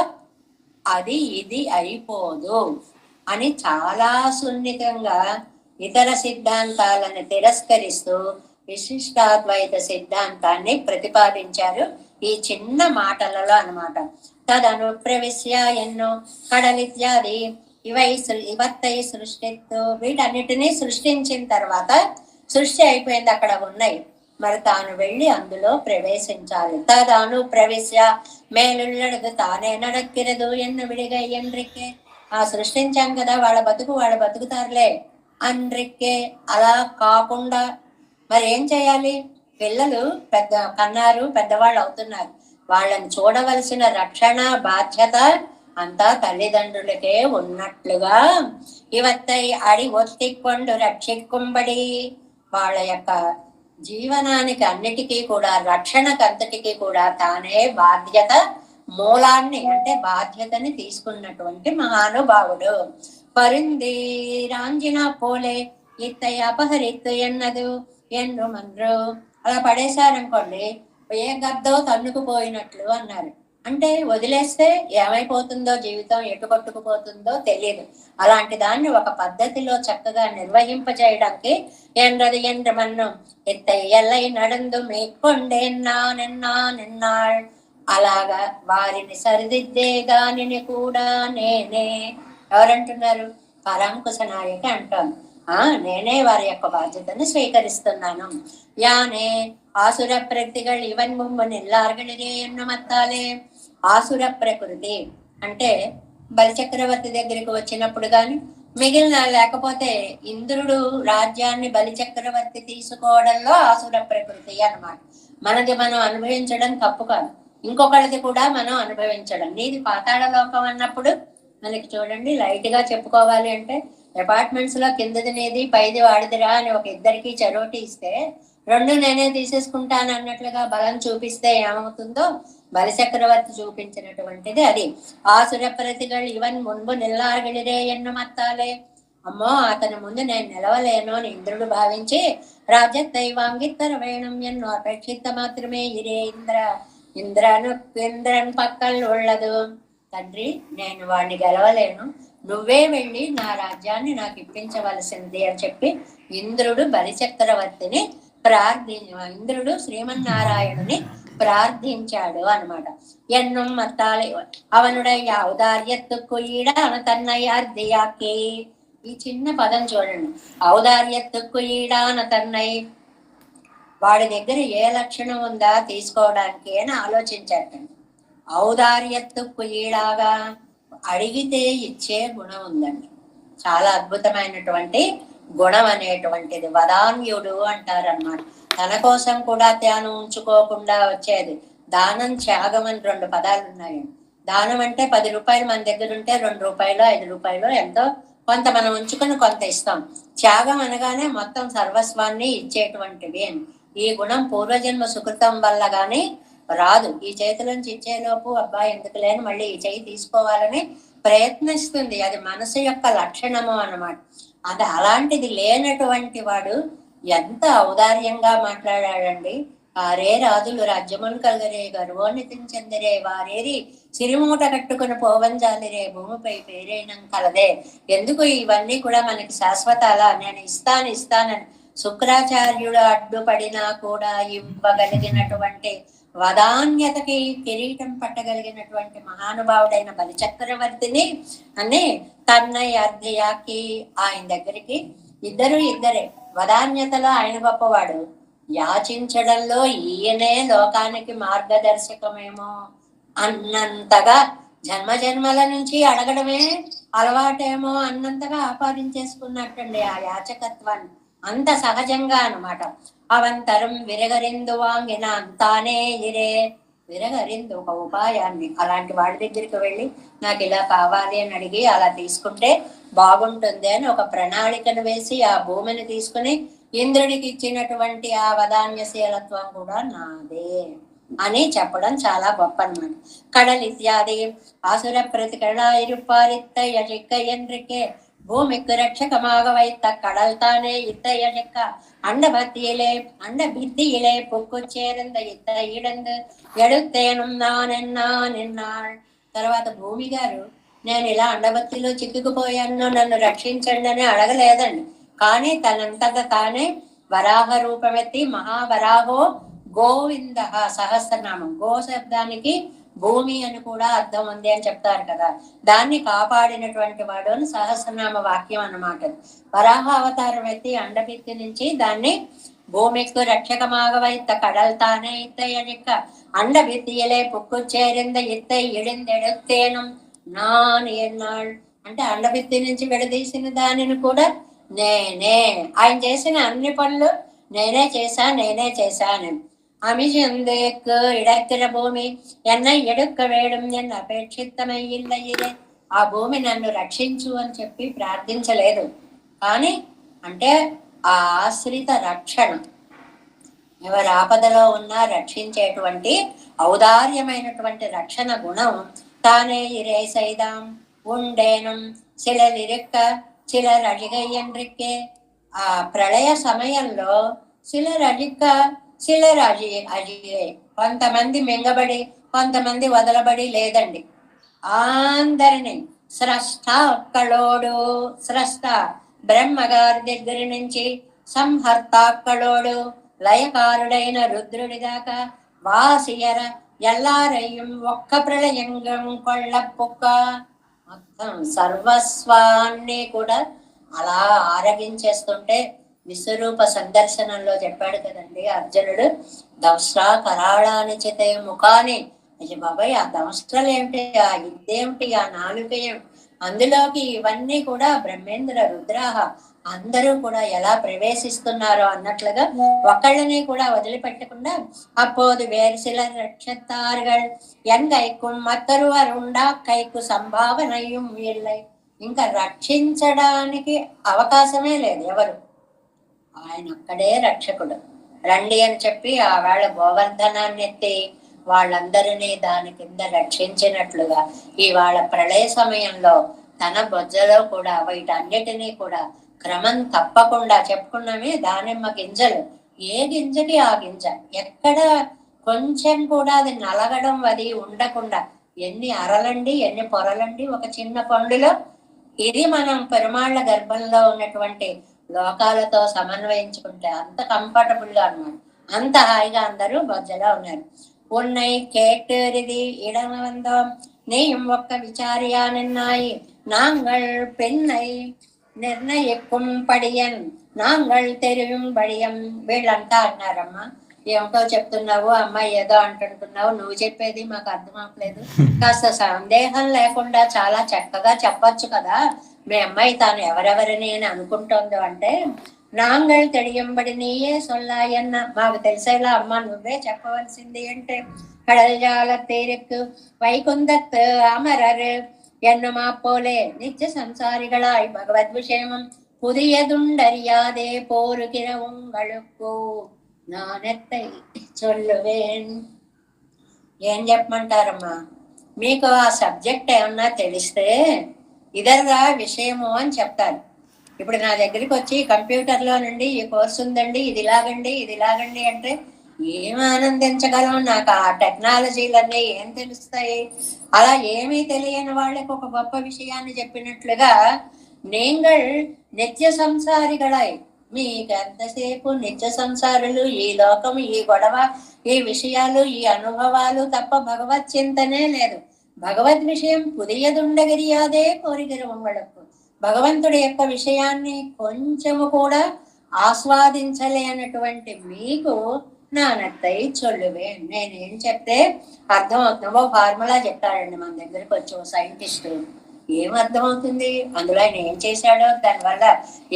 అది ఇది అయిపోదు అని చాలా సున్నితంగా ఇతర సిద్ధాంతాలను తిరస్కరిస్తూ విశిష్టాద్వైత సిద్ధాంతాన్ని ప్రతిపాదించారు ఈ చిన్న మాటలలో అన్నమాట. తదను ప్రవిశ్య ఎన్నో కడలిత్యాది ఇవత్తై సృష్టిత్తు. వీటన్నిటినీ సృష్టించిన తర్వాత సృష్టి అయిపోయింది, అక్కడ ఉన్నాయి, మరి తాను వెళ్ళి అందులో ప్రవేశించాలి. తదాను ప్రవేశ మేలుళ్ళడు తానే నడక్కిరదు ఎన్ను విడిగా ఎండ్రిక్కే. ఆ సృష్టించాం కదా, వాళ్ళ బతుకుతారులే అండ్రిక్కే. అలా కాకుండా మరి ఏం చేయాలి? పిల్లలు కన్నారు, పెద్దవాళ్ళు అవుతున్నారు, వాళ్ళని చూడవలసిన రక్షణ బాధ్యత అంతా తల్లిదండ్రులకే ఉన్నట్లుగా ఇవత్తై అడి ఒత్తికొండు రక్షిక్కుంబడి. వాళ్ళ యొక్క జీవనానికి అన్నిటికీ కూడా, రక్షణకు అంతటికీ కూడా తానే బాధ్యత, మూలాన్ని అంటే బాధ్యతని తీసుకున్నటువంటి మహానుభావుడు. పరింది రాంజిన పోలే ఇత్తై అపహరిత్తు ఎన్నదు ఎండ్రు మండ్రు. అలా పడేశారనుకోండి, ఏ గద్దో తన్నుకుపోయినట్లు అన్నారు. అంటే వదిలేస్తే ఏమైపోతుందో, జీవితం ఎటు కొట్టుకుపోతుందో తెలియదు. అలాంటి దాన్ని ఒక పద్ధతిలో చక్కగా నిర్వహింపజేయడానికి ఎండ్రది ఎండ్రమన్ను ఎత్తై ఎల్లై నడందు మేక్కొండేన్నా నిన్నాళ్. అలాగా వారిని సరిదిద్దే దానిని కూడా నేనే. ఎవరంటున్నారు? పరాంకుశ నాయక అంటాను. నేనే వారి యొక్క బాధ్యతను స్వీకరిస్తున్నాను. యానే ఆసుర ప్రకృతిகள் ఇవన్ ముమ్ము నిల్లార్గళిరే ఎన్న మత్తాలే. ఆసుర ప్రకృతి అంటే బలిచక్రవర్తి దగ్గరికి వచ్చినప్పుడు కానీ మిగిలిన, లేకపోతే ఇంద్రుడు రాజ్యాన్ని బలిచక్రవర్తి తీసుకోవడంలో ఆసుర ప్రకృతి అన్నమాట. మనది మనం అనుభవించడం తప్పు కాదు, ఇంకొకళ్ళది కూడా మనం అనుభవించడం. నీది పాతాళ లోకం అన్నప్పుడు మనకి చూడండి, లైట్ గా చెప్పుకోవాలి అంటే అపార్ట్మెంట్స్ లో కిందది నీది పైది వాడిదిరా అని ఒక ఇద్దరికి చరోటి ఇస్తే రెండు నేనే తీసేసుకుంటాను అన్నట్లుగా బలం చూపిస్తే ఏమవుతుందో బలిచక్రవర్తి చూపించినటువంటిది అది. ఆసుర ప్రతిகள் ఇవన్ మున్పు నిల్లార్గిడిరే ఎన్ను మత్తాలే. అమ్మో, అతని ముందు నేను నిలవలేను అని ఇంద్రుడు భావించి రాజ్యత్తై వాంగిత్తర వేణం ఎన్నో అపేక్షిత మాత్రమే ఇరే ఇంద్రన్ పక్కల్ ఉళ్ళదు. తండ్రి, నేను వాడిని గెలవలేను, నువ్వే వెళ్ళి నా రాజ్యాన్ని నాకు ఇప్పించవలసింది అని చెప్పి ఇంద్రుడు బలిచక్రవర్తిని ఇంద్రుడు శ్రీమన్నారాయణుని ప్రార్థించాడు అనమాట. ఎన్నుం మత్తాలి అవనుడై ఔదార్యత్తుకు ఈడాన తన్నయ్యార్దియాకి. ఈ చిన్న పదం చూడండి, ఔదార్యత్తుకు ఈడాన తన్నై. వాడి దగ్గర ఏ లక్షణం ఉందా తీసుకోవడానికి అని ఆలోచించాడు. ఔదార్యత్తుకు ఈడాగా, అడిగితే ఇచ్చే గుణం ఉందండి. చాలా అద్భుతమైనటువంటి గుణం అనేటువంటిది. వదాన్యుడు అంటారన్నమాట. తన కోసం కూడా తాను ఉంచుకోకుండా వచ్చేది. దానం, త్యాగం అని 2 పదాలు ఉన్నాయి. దానం అంటే 10 రూపాయలు మన దగ్గర ఉంటే 2 రూపాయలు 5 రూపాయలు ఎంతో కొంత మనం ఉంచుకుని కొంత ఇస్తాం. త్యాగం అనగానే మొత్తం సర్వస్వాన్ని ఇచ్చేటువంటివి. ఈ గుణం పూర్వజన్మ సుకృతం వల్ల గాని రాదు. ఈ చేతిలోంచి ఇచ్చేలోపు అబ్బాయి ఎందుకు లేని మళ్ళీ ఈ చేయి తీసుకోవాలని ప్రయత్నిస్తుంది. అది మనసు యొక్క లక్షణము అన్నమాట. అది అలాంటిది లేనటువంటి వాడు ఎంత ఔదార్యంగా మాట్లాడాడండి. ఆరే రాజులు రాజ్యములు కలగరే, గర్వోన్నతిం చెందిరే, వారేరి సిరిమూట కట్టుకుని పోవంజాలిరే, భూమిపై పేరైనం కలదే. ఎందుకు ఇవన్నీ కూడా మనకి శాశ్వతాలా? నేను ఇస్తానని శుక్రాచార్యుడు అడ్డుపడినా కూడా ఇవ్వగలిగినటువంటి వదాన్యతకి కిరీటం పట్టగలిగినటువంటి మహానుభావుడైన బలిచక్రవర్తిని అని తన్నయ్య అర్ధయాకి ఆయన దగ్గరికి ఇద్దరే. వదాన్యతలో ఆయన గొప్పవాడు, యాచించడంలో ఈయనే లోకానికి మార్గదర్శకమేమో అన్నంతగా, జన్మల నుంచి అడగడమే అలవాటేమో అన్నంతగా ఆపాదించేసుకున్నట్టండి ఆ యాచకత్వాన్ని. అంత సహజంగా అనమాట. అవంతరం విరగరిందు వాంగిన అంతానే ఇరే. విరగరిందు ఒక ఉపాయాన్ని, అలాంటి వాడి దగ్గరికి వెళ్ళి నాకు ఇలా కావాలి అని అడిగి అలా తీసుకుంటే బాగుంటుంది అని ఒక ప్రణాళికను వేసి ఆ భూమిని తీసుకుని ఇంద్రుడికి ఇచ్చినటువంటి ఆ వదాన్యశీలత్వం కూడా నాదే అని చెప్పడం చాలా గొప్ప అన్నమాట. కడల్ ఇత్యాది ఆసుర ప్రతికరణ ఇరుపారిత్త యజిక్క ఎండ్రికే பூமிக்கு ரட்சகமாக வைத்த கடல் தானே இத்தைய செக்க அண்ட பித்தியிலே புக்கு சேர்ந்த ఇత్త ఈడందు ఎడుతేనం నానెన్నాள். తర్వాత భూమి గారు నేను ఇలా అండబత్తిలో చిక్కుకుపోయాను, నన్ను రక్షించండి అని అడగలేదండి. కానీ తనంతగా తానే వరాహ రూపమెత్తి మహావరాహో గోవింద సహస్రనామం. గో శబ్దానికి భూమి అని కూడా అర్థం ఉంది అని చెప్తారు కదా, దాన్ని కాపాడినటువంటి వాడు అని సహస్రనామ వాక్యం అన్నమాట. వరాహ అవతారం ఎత్తి అండపిత్తి నుంచి దాన్ని భూమికి రక్షకమాగ ఇత్త కడల్ తానే ఇత్తయ్యనిక్క అండభిత్తియలే పుక్కు చేరింద ఇత్తై ఇడిందెడుతేను నాన్ ఎన్నాళ్ళు. అంటే అండభిత్తి నుంచి విడదీసిన దానిని కూడా నేనే, ఆయన చేసిన అన్ని పనులు నేనే చేశాను. அமிஜந்தேக்கு இடக்கிற భూమి ఎన్న ఎడుక్క వేయడం ఎన్న అపేక్షితమయ్యిల్లయ్యిరే. ఆ భూమి నన్ను రక్షించు అని చెప్పి ప్రార్థించలేదు, కానీ అంటే ఆ ఆశ్రిత రక్షణ, ఎవరి ఆపదలో ఉన్నా రక్షించేటువంటి ఔదార్యమైనటువంటి రక్షణ గుణం తానే ఇరే సైదాం ఉండేనం సిలలిరెక్క చిలరజిగయ్యండ్రిక్కే. ఆ ప్రళయ సమయంలో సిలరాజి కొంతమంది మింగబడి కొంతమంది వదలబడి లేదండి. అందరినీ స్రష్ట ఒక్కలోడు, స్రష్ట బ్రహ్మగారి దగ్గర నుంచి సంహర్త ఒక్కలోడు, లయకారుడైన రుద్రుడి దాకా వాసియర ఎల్లారయ్యం ఒక్క ప్రళయంగం కొళ్ళప్పుక్క. మొత్తం సర్వస్వాన్ని కూడా అలా ఆరగించేస్తుంటే విశ్వరూప సందర్శనంలో చెప్పాడు కదండి అర్జునుడు, దౌష్ట్రా కరాళాని చితే ముఖాని. అయ్య బాబాయ్, ఆ దౌష్ట్రలు ఏమిటి, ఆ ఇదేమిటి, ఆ నాలుక ఏమిటి, అందులోకి ఇవన్నీ కూడా బ్రహ్మేంద్ర రుద్రాహ అందరూ కూడా ఎలా ప్రవేశిస్తున్నారో అన్నట్లుగా ఒకళ్ళని కూడా వదిలిపెట్టకుండా అపోదు వేరు సిలర్ రక్షతారుగల్ ఎంగైకుం మత్తరువరుండా కైకు సంభావనయం వీళ్ళై. ఇంకా రక్షించడానికి అవకాశమే లేదు ఎవరు, ఆయన అక్కడే రక్షకుడు. రండి అని చెప్పి ఆ వాళ్ళ గోవర్ధనాన్ని ఎత్తి వాళ్ళందరినీ దాని కింద రక్షించినట్లుగా ఇవాళ ప్రళయ సమయంలో తన బొజ్జలో కూడా వీటన్నిటినీ కూడా క్రమం తప్పకుండా చెప్పుకున్నవి. దానిమ్మ గింజలు, ఏ గింజకి ఆ గింజ, ఎక్కడ కొంచెం కూడా అది నలగడం అది ఉండకుండా, ఎన్ని అరలండి ఎన్ని పొరలండి ఒక చిన్న పండులో. ఇది మనం పెరుమాళ్ల గర్భంలో ఉన్నటువంటి లోకాలతో సమన్వయించుకుంటే అంత కంఫర్టబుల్గా అన్నమాట. అంత హాయిగా అందరూ మధ్యలో ఉన్నారు. ఉన్నై కేటరిది ఇడవందం நீயும் ஒக்க விசாரியானென்னாய் நாங்கள் பெண்ணை నిర్ణయక్కుం పడియన్ నాంగళ్ తెరువిం బడియం. వీళ్ళంతా అన్నారమ్మా, ఏమిటో చెప్తున్నావు అమ్మాయి, ఏదో అంటుంటున్నావు, నువ్వు చెప్పేది మాకు అర్థం అవ్వలేదు, కాస్త సందేహం లేకుండా చాలా చక్కగా చెప్పొచ్చు కదా, మీ అమ్మాయి తాను ఎవరెవరిని అని అనుకుంటోంది అంటే, నాంగళ్ తెడియంబడి నీయే సొల్లాయన్న, మాకు తెలిసేలా అమ్మ నువ్వే చెప్పవలసింది అంటే, కడల్జాల తేరెక్కు వైకుందత్ అమరర్ என்னுமா போலே நிச்ச சம்சாரிகளாய் பகவத் விஷயமும் புதியதுண்டறியாதே போருகிற உங்களுக்கோ నానెత్తై చొల్లువేన్. ఏం చెప్పమంటారమ్మా, మీకు ఆ సబ్జెక్ట్ ఏమన్నా తెలిస్తే ఇదర్రా విషయము అని చెప్తారు. ఇప్పుడు నా దగ్గరికి వచ్చి కంప్యూటర్లో నుండి ఈ కోర్సు ఉందండి, ఇది ఇలాగండి, ఇది ఇలాగండి అంటే ఏం ఆనందించగలం? నాకు ఆ టెక్నాలజీలన్నీ ఏం తెలుస్తాయి? అలా ఏమీ తెలియని వాళ్ళకి ఒక గొప్ప విషయాన్ని చెప్పినట్లుగా నేంగళ్ నిత్య సంసారిగళాయి, మీకు ఎంతసేపు నిత్య సంసారులు, ఈ లోకం, ఈ గొడవ, ఈ విషయాలు, ఈ అనుభవాలు తప్ప భగవత్ చింతనే లేదు. భగవద్ విషయం పుదియదుండగిరియాదే కోరిగిరి ఉంగళకు, భగవంతుడి యొక్క విషయాన్ని కొంచెము కూడా ఆస్వాదించలేనటువంటి మీకు నానత్తై చొల్లువే, నేనేం చెప్తే అర్థం అవుతుందో ఫార్ములా చెప్తాడండి మన దగ్గరికి వచ్చి ఓ సైంటిస్టు. ఏం అర్థమవుతుంది అందులో, ఆయన ఏం చేశాడో, దానివల్ల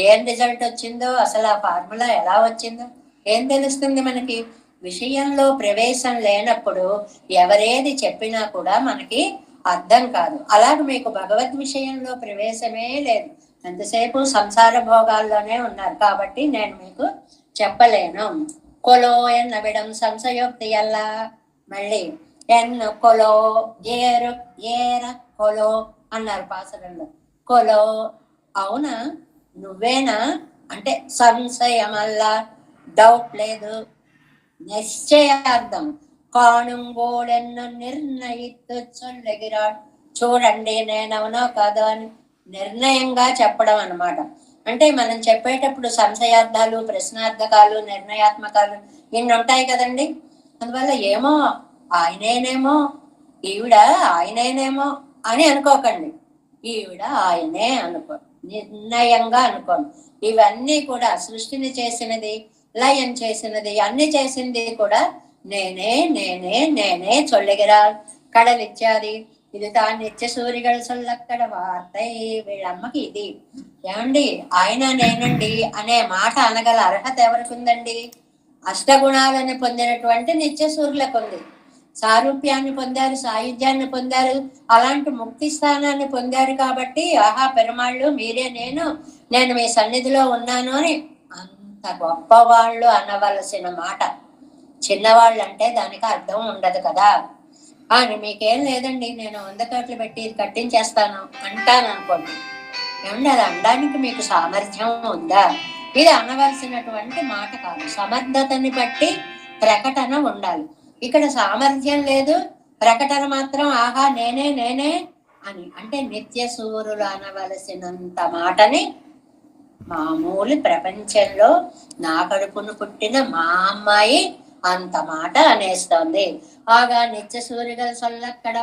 ఏం రిజల్ట్ వచ్చిందో, అసలు ఆ ఫార్ములా ఎలా వచ్చిందో ఏం తెలుస్తుంది మనకి? విషయంలో ప్రవేశం లేనప్పుడు ఎవరేది చెప్పినా కూడా మనకి అర్థం కాదు. అలాగే మీకు భగవద్ విషయంలో ప్రవేశమే లేదు, ఎంతసేపు సంసార భోగాల్లోనే ఉన్నారు, కాబట్టి నేను మీకు చెప్పలేను. కొలో ఎన్నవిడం సంశయోక్తి అల్లా, మళ్ళీ ఎన్ను కొలో ఏరు ఏర కొలో అన్నారు పాసరంలో. కొలో అవునా, నువ్వేనా అంటే సంశయమల్లా, డౌట్ లేదు, నిశ్చయార్థం కాణుంగోడెన్ను నిర్ణయిత్తు చొల్లగిరాడు. చూడండి నేనవునో కాదో అని నిర్ణయంగా చెప్పడం అన్నమాట. అంటే మనం చెప్పేటప్పుడు సంశయార్థాలు, ప్రశ్నార్థకాలు, నిర్ణయాత్మకాలు ఇన్ని ఉంటాయి కదండి. అందువల్ల ఏమో ఆయనేనేమో, ఈవిడ ఆయనేనేమో అని అనుకోకండి, ఈవిడ ఆయనే అనుకో, నిర్ణయంగా అనుకోండి. ఇవన్నీ కూడా సృష్టిని చేసినది, లయం చేసినది, అన్ని చేసింది కూడా నేనే నేనే నేనే చొల్లగిరా కడలిచ్చాది ఇది తాను నిత్య సూర్యుడు సొల్లక్కడ వార్తై. వీళ్ళమ్మకి ఇది ఏమండి, ఆయన నేనండి అనే మాట అనగల అర్హత ఎవరికి ఉందండి? అష్టగుణాలను పొందినటువంటి నిత్య సూర్యులకు ఉంది. సారూప్యాన్ని పొందారు, సాయుధ్యాన్ని పొందారు, అలాంటి ముక్తి స్థానాన్ని పొందారు. కాబట్టి ఆహా పెరుమాళ్ళు మీరే నేను మీ సన్నిధిలో ఉన్నాను అని అంత గొప్పవాళ్ళు అనవలసిన మాట. చిన్నవాళ్ళు అంటే దానికి అర్థం ఉండదు కదా అని, మీకేం లేదండి నేను 100 కోట్లు పెట్టి ఇది కట్టించేస్తాను అంటాను అనుకోండి, ఏమండి అది అనడానికి మీకు సామర్థ్యం ఉందా? ఇది అనవలసినటువంటి మాట కాదు, సమర్థతని బట్టి ప్రకటన ఉండాలి. ఇక్కడ సామర్థ్యం లేదు, ప్రకటన మాత్రం ఆహా నేనే నేనే అని. అంటే నిత్య సూర్యులు అనవలసినంత మాటని మామూలు ప్రపంచంలో నా కడుపును పుట్టిన మా అమ్మాయి అంత మాట అనేస్తోంది. ఆగా నిత్య సూర్యుగల్ సొల్లక్కడ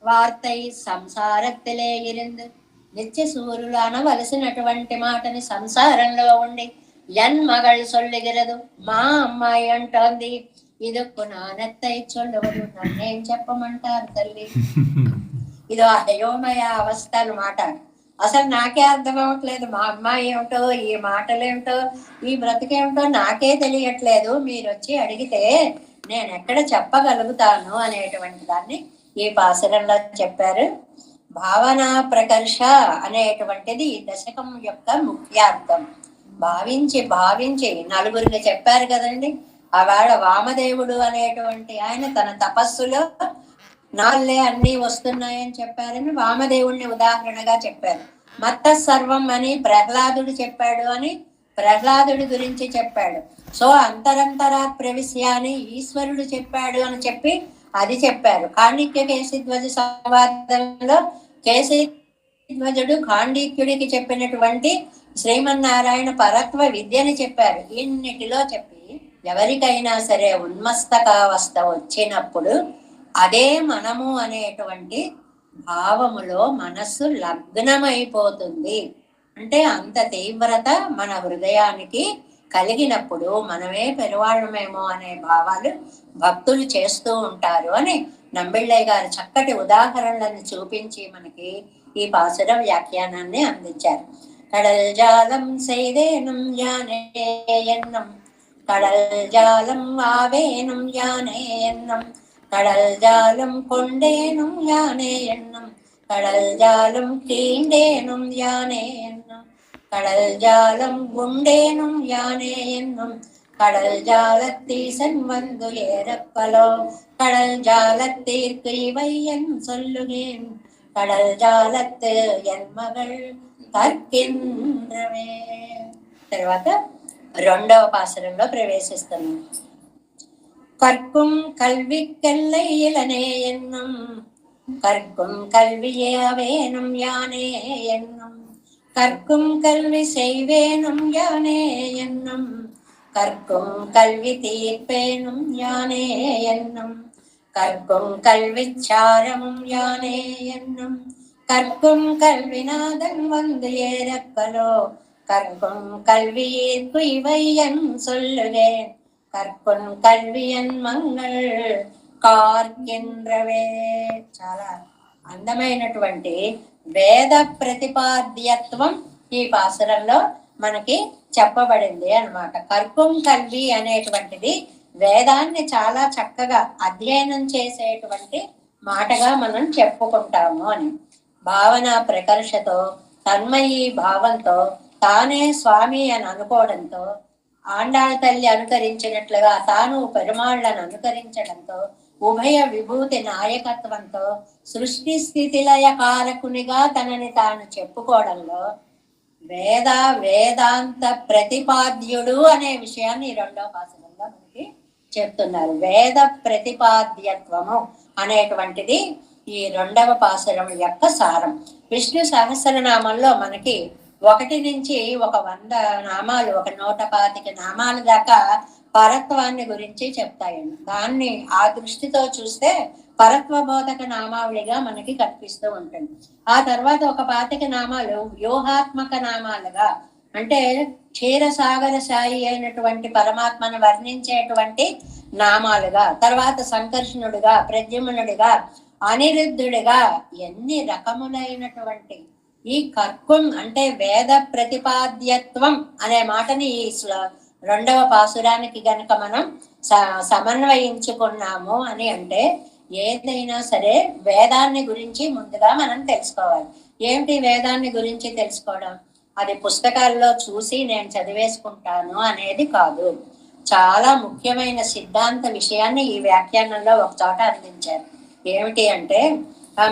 వార్తై సంసారத்திலே ఇరిందు. నిత్య సూర్యులు అనవలసినటువంటి మాటని సంసారంలో ఉండి ఎన్ మగళ్ సొల్లిగిరదు, మా అమ్మాయి అంటోంది. ఇదొక్కు నానెత్తై చొల్లవదు, నన్నేం చెప్పమంటారు తల్లి? ఇదో అయోమయ అవస్థ అన్నమాట. అసలు నాకే అర్థం అవ్వట్లేదు, మా అమ్మాయి ఏమిటో, ఈ మాటలేమిటో, ఈ బ్రతికేమిటో నాకే తెలియట్లేదు. మీరు వచ్చి అడిగితే నేను ఎక్కడ చెప్పగలుగుతాను అనేటువంటి దాన్ని ఈ పాసురంలో చెప్పారు. భావన ప్రకర్ష అనేటువంటిది ఈ దశకం యొక్క ముఖ్యార్థం. భావించి భావించి నలుగురిని చెప్పారు కదండి. ఆవాడ వామదేవుడు అనేటువంటి ఆయన తన తపస్సులో నాళ్ళే అన్ని వస్తున్నాయని చెప్పారని వామదేవుడిని ఉదాహరణగా చెప్పారు. మత్త సర్వం అని ప్రహ్లాదుడు చెప్పాడు అని ప్రహ్లాదుడి గురించి చెప్పాడు. సో అంతరంతరా ప్రవిశ్య అని ఈశ్వరుడు చెప్పాడు అని చెప్పి అది చెప్పారు. కాండిక్య కేశిధ్వజ సంవాదంలో కేశిధ్వజుడు కాండిక్యుడికి చెప్పినటువంటి శ్రీమన్నారాయణ పరత్వ విద్యని చెప్పారు. ఇన్నిటిలో చెప్పి ఎవరికైనా సరే ఉన్మస్తకావస్థ వచ్చినప్పుడు అదే మనము అనేటువంటి భావములో మనస్సు లగ్నమైపోతుంది. అంటే అంత తీవ్రత మన హృదయానికి కలిగినప్పుడు మనమే పెరువాళ్ళమేమో అనే భావాలు భక్తులు చేస్తూ ఉంటారు అని నంబిళ్ళయ్య గారు చక్కటి ఉదాహరణలను చూపించి మనకి ఈ పాసుర వ్యాఖ్యానాన్ని అందించారు. கடல் ஜாலம் செய்தேனும் யானே எண்ணம், கடல் ஜாலம் ஆவேனும் யானே எண்ணம், கடல் ஜாலம் கொண்டேனும் யானே எண்ணம், கடல் ஜாலம் தீண்டேனும் யானே எண்ணம், கடல் ஜாலம் குண்டேனும் யானே எண்ணம், கடல் ஜாலத்தீசன் வந்து ஏறப்பலோ, கடல் ஜாலத்தீர்க்கு இவை என் சொல்லுகேன், கடல் ஜாலத்து என் மகள் కర్కింద్రమే. తర్వాత రెండవ పాసురంలో ప్రవేశిస్తున్నాం. కర్కుం కల్వికెల్లై ఇలనే ఎన్నం, కర్కుం కల్వియేవేనం యానే ఎన్నం, కర్కుం కల్వి செய்வேனும் யானே எண்ணம், கற்கும் கல்வி தீர்ப்பேனும் யானே எண்ணம், கற்கும் கல்விச்சாரமும் யானே எண்ணம், கற்கும் கல்விநாதன் வந்து ஏறக்கலோ, கற்கும் கல்வியேற்கு இவை என் சொல்லுவேன், கற்கும் கல்வியன் మంగళ కార్కింద్రవే. చాలా అందమైనటువంటి వేద ప్రతిపాద్యత్వం ఈ పాసురంలో మనకి చెప్పబడింది అన్నమాట. కర్కుం కల్వి అనేటువంటిది వేదాన్ని చాలా చక్కగా అధ్యయనం చేసేటువంటి మాటగా మనం చెప్పుకుంటాము అని. భావన ప్రకర్షతో తన్మయి భావంతో తానే స్వామి అని అనుకోవడంతో, ఆండాళ తల్లి అనుకరించినట్లుగా తాను పెరుమాళ్లను అనుకరించడంతో, ఉభయ విభూతి నాయకత్వంతో సృష్టి స్థితిలయ కారకునిగా తనని తాను చెప్పుకోవడంలో వేదాంత ప్రతిపాద్యుడు అనే విషయాన్ని రెండవ పాసురంలో మనకి చెప్తున్నారు. వేద ప్రతిపాద్యత్వము అనేటువంటిది ఈ రెండవ పాసురం యొక్క సారం. విష్ణు సహస్రనామంలో మనకి 1 నుంచి 100 నామాలు, 125 నామాల దాకా పరత్వాన్ని గురించి చెప్తాయండి. దాన్ని ఆ దృష్టితో చూస్తే పరత్వ బోధక నామావళిగా మనకి కనిపిస్తూ ఉంటుంది. ఆ తర్వాత 25 నామాలు వ్యూహాత్మక నామాలుగా, అంటే క్షీరసాగర సాయి అయినటువంటి పరమాత్మను వర్ణించేటువంటి నామాలుగా, తర్వాత సంకర్షణుడిగా, ప్రద్యుమ్నుడిగా, అనిరుద్ధుడిగా ఎన్ని రకములైనటువంటి ఈ కర్కుం అంటే వేద ప్రతిపాద్యత్వం అనే మాటని ఈ రెండవ పాసురానికి గనక మనం సమన్వయించుకున్నాము అని అంటే, ఏదైనా సరే వేదాన్ని గురించి ముందుగా మనం తెలుసుకోవాలి. ఏమిటి వేదాన్ని గురించి తెలుసుకోవడం? అది పుస్తకాల్లో చూసి నేను చదివేసుకుంటాను అనేది కాదు. చాలా ముఖ్యమైన సిద్ధాంత విషయాన్ని ఈ వ్యాఖ్యానంలో ఒక చోట అందించారు. ఏమిటి అంటే,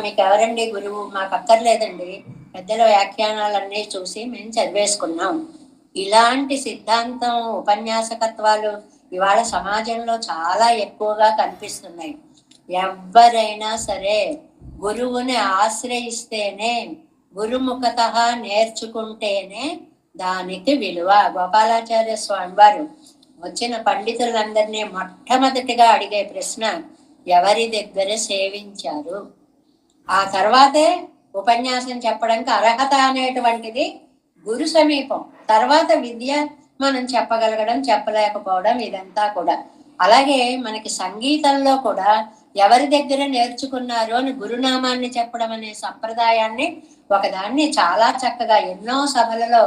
మీకు ఎవరండి గురువు? మాకు అక్కర్లేదండి, పెద్దల వ్యాఖ్యానాలన్నీ చూసి మేము చదివేసుకున్నాం. ఇలాంటి సిద్ధాంతం ఉపన్యాసకత్వాలు ఇవాళ సమాజంలో చాలా ఎక్కువగా కనిపిస్తున్నాయి. ఎవరైనా సరే గురువుని ఆశ్రయిస్తేనే, గురుముఖత నేర్చుకుంటేనే దానికి విలువ. గోపాలాచార్య స్వామి వారు వచ్చిన పండితులందరినీ మొట్టమొదటిగా అడిగే ప్రశ్న, ఎవరి దగ్గర సేవించారు? ఆ తర్వాతే ఉపన్యాసం చెప్పడానికి అర్హత అనేటువంటిది గురు సమీపం. తర్వాత విద్య మనం చెప్పగలగడం, చెప్పలేకపోవడం, ఇదంతా కూడా. అలాగే మనకి సంగీతంలో కూడా ఎవరి దగ్గర నేర్చుకున్నారు అని గురునామాన్ని చెప్పడం అనే సంప్రదాయాన్ని ఒకదాన్ని చాలా చక్కగా ఎన్నో సభలలో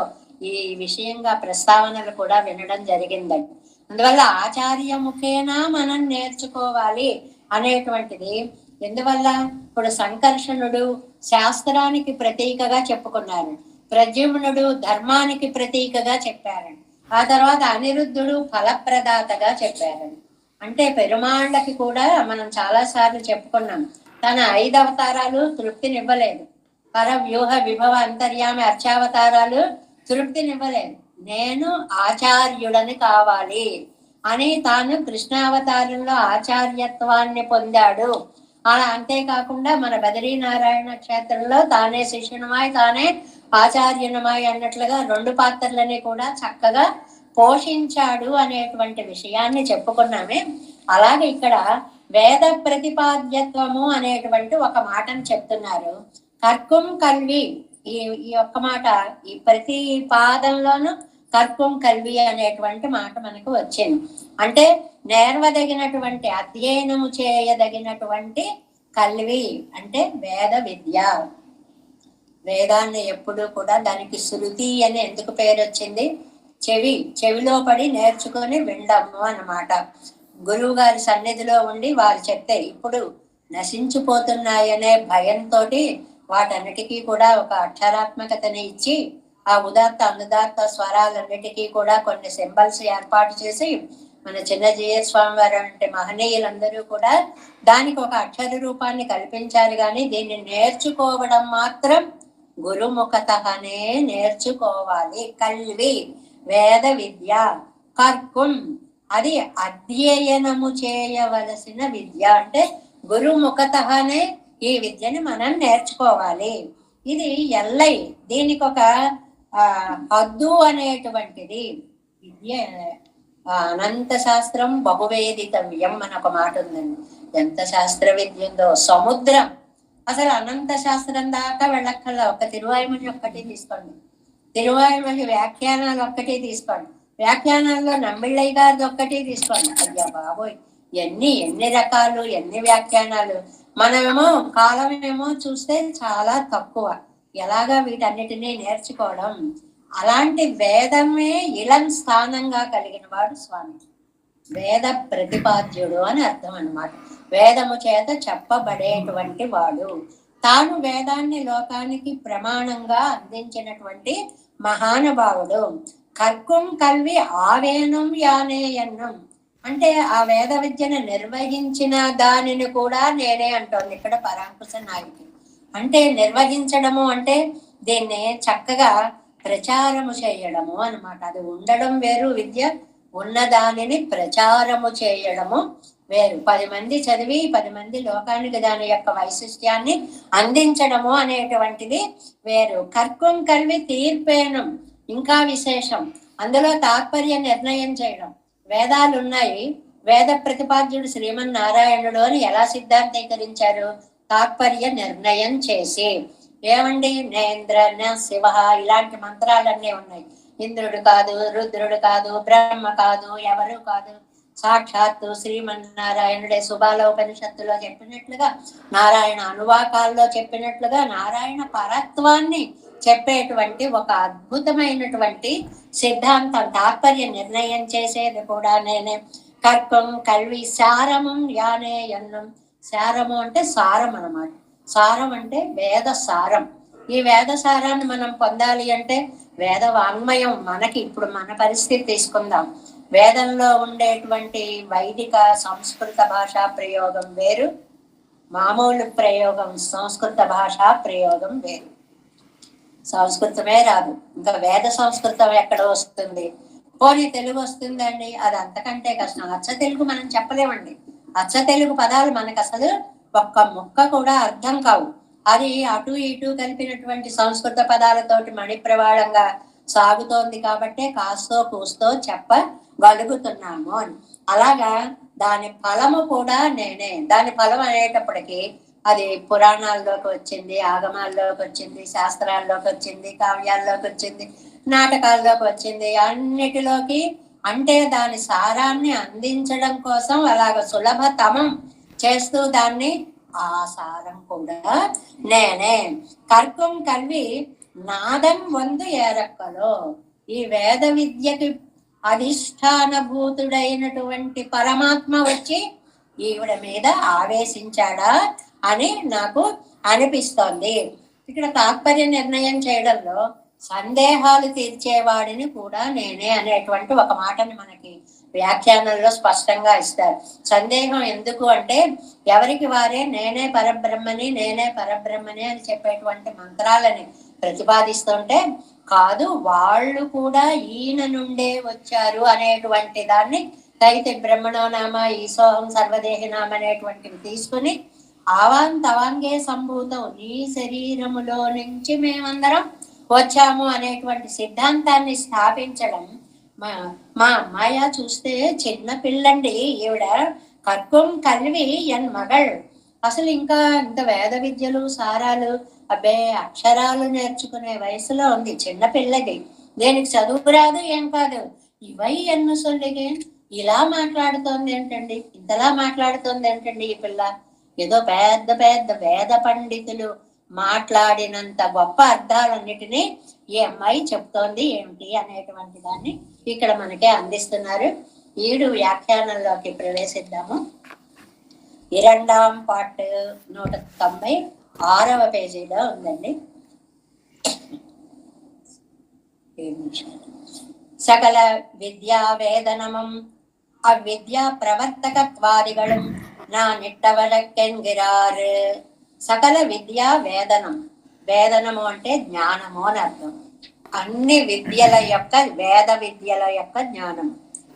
ఈ విషయంగా ప్రస్తావనలు కూడా వినడం జరిగిందండి. అందువల్ల ఆచార్యముఖేనా మనం నేర్చుకోవాలి అనేటువంటిది. ఎందువల్ల? ఇప్పుడు సంకర్షణుడు శాస్త్రానికి ప్రతీకగా చెప్పుకున్నారు, ప్రద్యుమ్నుడు ధర్మానికి ప్రతీకగా చెప్పారండి, ఆ తర్వాత అనిరుద్ధుడు ఫలప్రదాతగా చెప్పారండి. అంటే పెరుమాళ్ళకి కూడా మనం చాలా సార్లు చెప్పుకున్నాం, తన 5 అవతారాలు తృప్తినివ్వలేదు. పర వ్యూహ విభవ అంతర్యామి అర్చావతారాలు తృప్తినివ్వలేదు. నేను ఆచార్యుడని కావాలి అని తాను కృష్ణావతారంలో ఆచార్యత్వాన్ని పొందాడు. అలా అంతేకాకుండా మన బదరీనారాయణ క్షేత్రంలో తానే శిష్యునమై తానే ఆచార్యనమాయి అన్నట్లుగా 2 పాత్రలని కూడా చక్కగా పోషించాడు అనేటువంటి విషయాన్ని చెప్పుకున్నామే. అలాగే ఇక్కడ వేద ప్రతిపాద్యత్వము అనేటువంటి ఒక మాటను చెప్తున్నారు. కర్కుం కల్వి, ఈ ఈ ఒక్క మాట ఈ ప్రతి పాదంలోనూ కర్కుం కల్వి అనేటువంటి మాట మనకు వచ్చింది. అంటే నేర్వదగినటువంటి, అధ్యయనము చేయదగినటువంటి కల్వి అంటే వేద విద్య. వేదాన్ని ఎప్పుడు కూడా దానికి శృతి అని ఎందుకు పేరు వచ్చింది? చెవిలో పడి నేర్చుకొని వినడము అన్నమాట. గురువు గారి సన్నిధిలో ఉండి వారు చెప్తే ఇప్పుడు నశించిపోతున్నాయనే భయంతో వాటన్నిటికీ కూడా ఒక అక్షరాత్మకతని ఇచ్చి ఆ ఉదాత్త అనుదాత్త స్వరాలన్నిటికీ కూడా కొన్ని సింబల్స్ ఏర్పాటు చేసి మన చిన్నజీయ స్వామి వారు అంటే మహనీయులందరూ కూడా దానికి ఒక అక్షర రూపాన్ని కల్పించారు. కానీ దీన్ని నేర్చుకోవడం మాత్రం గురుముఖతనే నేర్చుకోవాలి. కల్వి వేద విద్య, కర్కుం అది అధ్యయనము చేయవలసిన విద్య. అంటే గురుముఖతనే ఈ విద్యని మనం నేర్చుకోవాలి. ఇది ఎల్లై, దీనికి ఒక హద్దు అనేటువంటిది. విద్య అనంత శాస్త్రం బహువేదితవ్యం అని ఒక మాట ఉందండి. ఎంత శాస్త్ర విద్య ఉందో, సముద్రం. అసలు అనంత శాస్త్రం దాకా వెళ్ళక్కల్లా. ఒక తిరువాయుమని ఒక్కటి తీసుకోండి, తిరువాయుమని వ్యాఖ్యానాలు ఒక్కటి తీసుకోండి, వ్యాఖ్యానాల్లో నంబిళ్ళయ్య గారిది ఒక్కటి తీసుకోండి. అయ్యా బాబోయ్, ఎన్ని రకాలు, ఎన్ని వ్యాఖ్యానాలు. మనమేమో కాలమేమో చూస్తే చాలా తక్కువ. ఎలాగా వీటన్నిటినీ నేర్చుకోవడం? అలాంటి వేదమే ఇళం స్థానంగా కలిగిన వాడు స్వామి. వేద ప్రతిపాద్యుడు అని అర్థం అన్నమాట. వేదము చేత చెప్పబడేటువంటి వాడు. తాను వేదాన్ని లోకానికి ప్రమాణంగా అందించినటువంటి మహానుభావుడు. కర్కుం కల్వి ఆవేనం యానేయన్నం అంటే ఆ వేద విద్యను నిర్వహించిన దానిని కూడా నేనే అంటోంది ఇక్కడ పరాంకుశ నాయకి. అంటే నిర్వహించడము అంటే దీన్ని చక్కగా ప్రచారము చేయడము అన్నమాట. అది ఉండడం వేరు, విద్య ఉన్న దానిని ప్రచారము చేయడము వేరు. 10 మంది చదివి 10 మంది లోకానికి దాని యొక్క వైశిష్ట్యాన్ని అందించడము అనేటువంటిది వేరు. కర్కుం కల్వి తీర్పేనం ఇంకా విశేషం. అందులో తాత్పర్య నిర్ణయం చేయడం. వేదాలు ఉన్నాయి, వేద ప్రతిపాద్యుడు శ్రీమన్నారాయణుడు అని ఎలా సిద్ధాంతీకరించారు? తాత్పర్య నిర్ణయం చేసి. ఏమండి, నేంద్ర శివ ఇలాంటి మంత్రాలన్నీ ఉన్నాయి. ఇంద్రుడు కాదు, రుద్రుడు కాదు, బ్రహ్మ కాదు, ఎవరు కాదు, సాక్షాత్తు శ్రీమన్నారాయణుడే. సుబాలోపనిషత్తులో చెప్పినట్లుగా, నారాయణ అనువాకాల్లో చెప్పినట్లుగా నారాయణ పరత్వాన్ని చెప్పేటువంటి ఒక అద్భుతమైనటువంటి సిద్ధాంతం. తాత్పర్య నిర్ణయం చేసేది కూడా నేనే. కర్కం కల్వి సారమం యానే ఎన్నం. సారము అంటే సారం అన్నమాట. సారం అంటే వేద సారం. ఈ వేద సారాన్ని మనం పొందాలి అంటే వేద వాంగ్మయం. మనకి ఇప్పుడు మన పరిస్థితి తీసుకుందాం. వేదంలో ఉండేటువంటి వైదిక సంస్కృత భాషా ప్రయోగం వేరు, మామూలు ప్రయోగం సంస్కృత భాషా ప్రయోగం వేరు. సంస్కృతమే రాదు, ఇంకా వేద సంస్కృతం ఎక్కడ వస్తుంది? పోనీ తెలుగు వస్తుందండి, అది అంతకంటే కష్టం. అచ్చ తెలుగు మనం చెప్పలేమండి. అచ్చ తెలుగు పదాలు మనకు అసలు ఒక్క ముక్క కూడా అర్థం కావు. అది అటు ఇటు కలిపినటువంటి సంస్కృత పదాలతోటి మణిప్రవాళంగా సాగుతోంది కాబట్టే కాస్తో కూస్తో చెప్పగలుగుతున్నాము అని. అలాగా దాని ఫలము కూడా నేనే. దాని ఫలం అనేటప్పటికీ అది పురాణాల్లోకి వచ్చింది, ఆగమాల్లోకి వచ్చింది, శాస్త్రాల్లోకి వచ్చింది, కావ్యాల్లోకి వచ్చింది, నాటకాల్లోకి వచ్చింది, అన్నిటిలోకి. అంటే దాని సారాన్ని అందించడం కోసం అలాగ సులభతమం చేస్తూ దాన్ని, ఆ సారం కూడా నేనే. కర్కం కల్వి నాదం వందు ఏరక్కలో. ఈ వేద విద్యకి అధిష్టానభూతుడైనటువంటి పరమాత్మ వచ్చి ఈవిడ మీద ఆవేశించాడా అని నాకు అనిపిస్తోంది. ఇక్కడ తాత్పర్య నిర్ణయం చేయడంలో సందేహాలు తీర్చేవాడిని కూడా నేనే అనేటువంటి ఒక మాటని మనకి వ్యాఖ్యానంలో స్పష్టంగా ఇస్తారు. సందేహం ఎందుకు అంటే ఎవరికి వారే నేనే పరబ్రహ్మని, నేనే పరబ్రహ్మని అని చెప్పేటువంటి మంత్రాలని ప్రతిపాదిస్తుంటే, కాదు వాళ్ళు కూడా ఈయన నుండే వచ్చారు అనేటువంటి దాన్ని అయితే బ్రహ్మణోనామ ఈశోహం సర్వదేహినామ అనేటువంటివి తీసుకుని అవాంగే సంభూతం, నీ శరీరములో నుంచి మేమందరం వచ్చాము అనేటువంటి సిద్ధాంతాన్ని స్థాపించడం. మా అమ్మాయ చూస్తే చిన్న పిల్లండి ఈవిడ, కర్కం కల్వి ఎన్ మగళ్. అసలు ఇంకా ఇంత వేద విద్యలు సారాలు అబ్బే అక్షరాలు నేర్చుకునే వయసులో ఉంది, చిన్న పిల్లది, దేనికి చదువు రాదు ఏం కాదు. ఇవై ఎన్ను సొల్లిగే ఇలా మాట్లాడుతోంది ఏంటండి, ఇంతలా మాట్లాడుతోంది ఏంటండి ఈ పిల్ల. ఏదో పెద్ద పెద్ద వేద పండితులు మాట్లాడినంత గొప్ప అర్థాలన్నిటినీ ఈ అమ్మాయి చెప్తోంది ఏమిటి అనేటువంటి దాన్ని ఇక్కడ మనకే అందిస్తున్నారు. 7 వ్యాఖ్యానంలోకి ప్రవేశిద్దాము. 2వ పార్ట్ 196వ పేజీలో ఉందండి. సకల విద్యా వేదనమం అవిద్యా ప్రవర్తకత్వాదిകളും నా నిట్టవలకెన్గిరార్. సకల విద్యా వేదనం, వేదనము అంటే జ్ఞానము అని అర్థం. అన్ని విద్యల యొక్క, వేద విద్యల యొక్క జ్ఞానం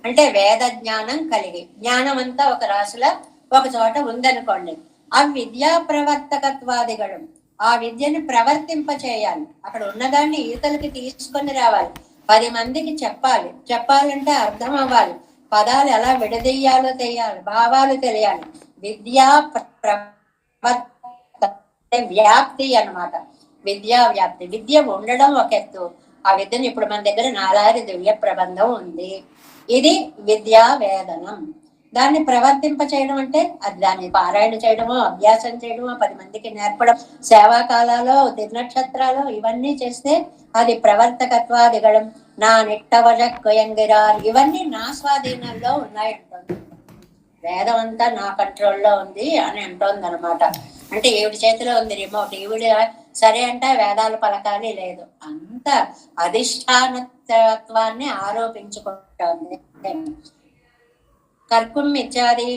అంటే వేద జ్ఞానం కలిగి, జ్ఞానం అంతా ఒక రాశిలో ఒక చోట ఉందనుకోండి. ఆ విద్యా ప్రవర్తకత్వాదిగడం, ఆ విద్యని ప్రవర్తింప చేయాలి, అక్కడ ఉన్నదాన్ని ఈతలకి తీసుకొని రావాలి, 10 మందికి చెప్పాలి. చెప్పాలంటే అర్థం అవ్వాలి, పదాలు ఎలా విడదీయాలో తెలియాలి, భావాలు తెలియాలి. విద్యా వ్యాప్తి అన్నమాట. విద్యా వ్యాప్తి, విద్య ఉండడం ఒక ఎత్తు, ఆ విద్యను ఇప్పుడు మన దగ్గర 4 దివ్య ప్రబంధం ఉంది, ఇది విద్యా వేదనం. దాన్ని ప్రవర్తింప చేయడం అంటే అది దాన్ని పారాయణ చేయడమో, అభ్యాసం చేయడమో, 10 మందికి నేర్పడం, సేవా కాలాలో, దినక్షత్రాలు ఇవన్నీ చేస్తే అది ప్రవర్తకత్వాదిగడం. నా నిట్టవజక్యంగిరార్, ఇవన్నీ నా స్వాధీనంలో ఉన్నాయంటుంది. వేదం అంతా నా కంట్రోల్లో ఉంది అని అంటోంది అనమాట. అంటే ఈవిడి చేతిలో ఉంది రిమోట్, ఈవిడ సరే అంటే వేదాలు పలకాలి లేదు, అంత అధిష్టానత్వాన్ని ఆరోపించుకుంటోంది. கற்கும் இச்சாதி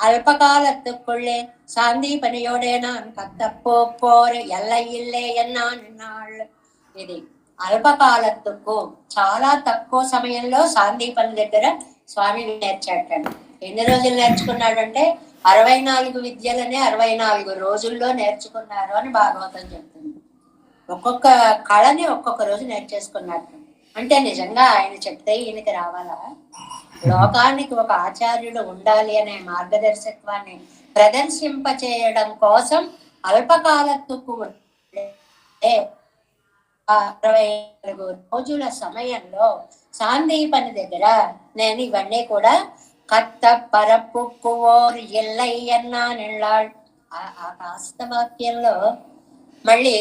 அல்பகாலத்துக்குள்ளே சாந்தீபனியோடே நான் கத்தப்போர் ఎల్లై ఇల్లే ఎన్నా నిన్నాள். ఇది అల్పకాలத்துకు, చాలా తక్కువ సమయంలో సాందీపని దగ్గర స్వామి నేర్చాడు. ఎన్ని రోజులు నేర్చుకున్నాడంటే 64 విద్యలనే 64 రోజుల్లో నేర్చుకున్నారు అని భాగవతం చెప్తుంది. ఒక్కొక్క కళని ఒక్కొక్క రోజు నేర్చేసుకున్నట్టు. అంటే నిజంగా ఆయన చెప్తే ఈయనకి రావాలా? లోకానికి ఒక ఆచార్యుడు ఉండాలి అనే మార్గదర్శకత్వాన్ని ప్రదర్శింపచేయడం కోసం అల్పకాలத்துకు 64 రోజుల సమయంలో సాందీపని దగ్గర నేను ఇవన్నీ కూడా కత్త పరపుక్కువోర్ ఎల్లై అన్నా నిళ్ళాళ్. ఆ కాస్త వాక్యంలో మళ్ళీ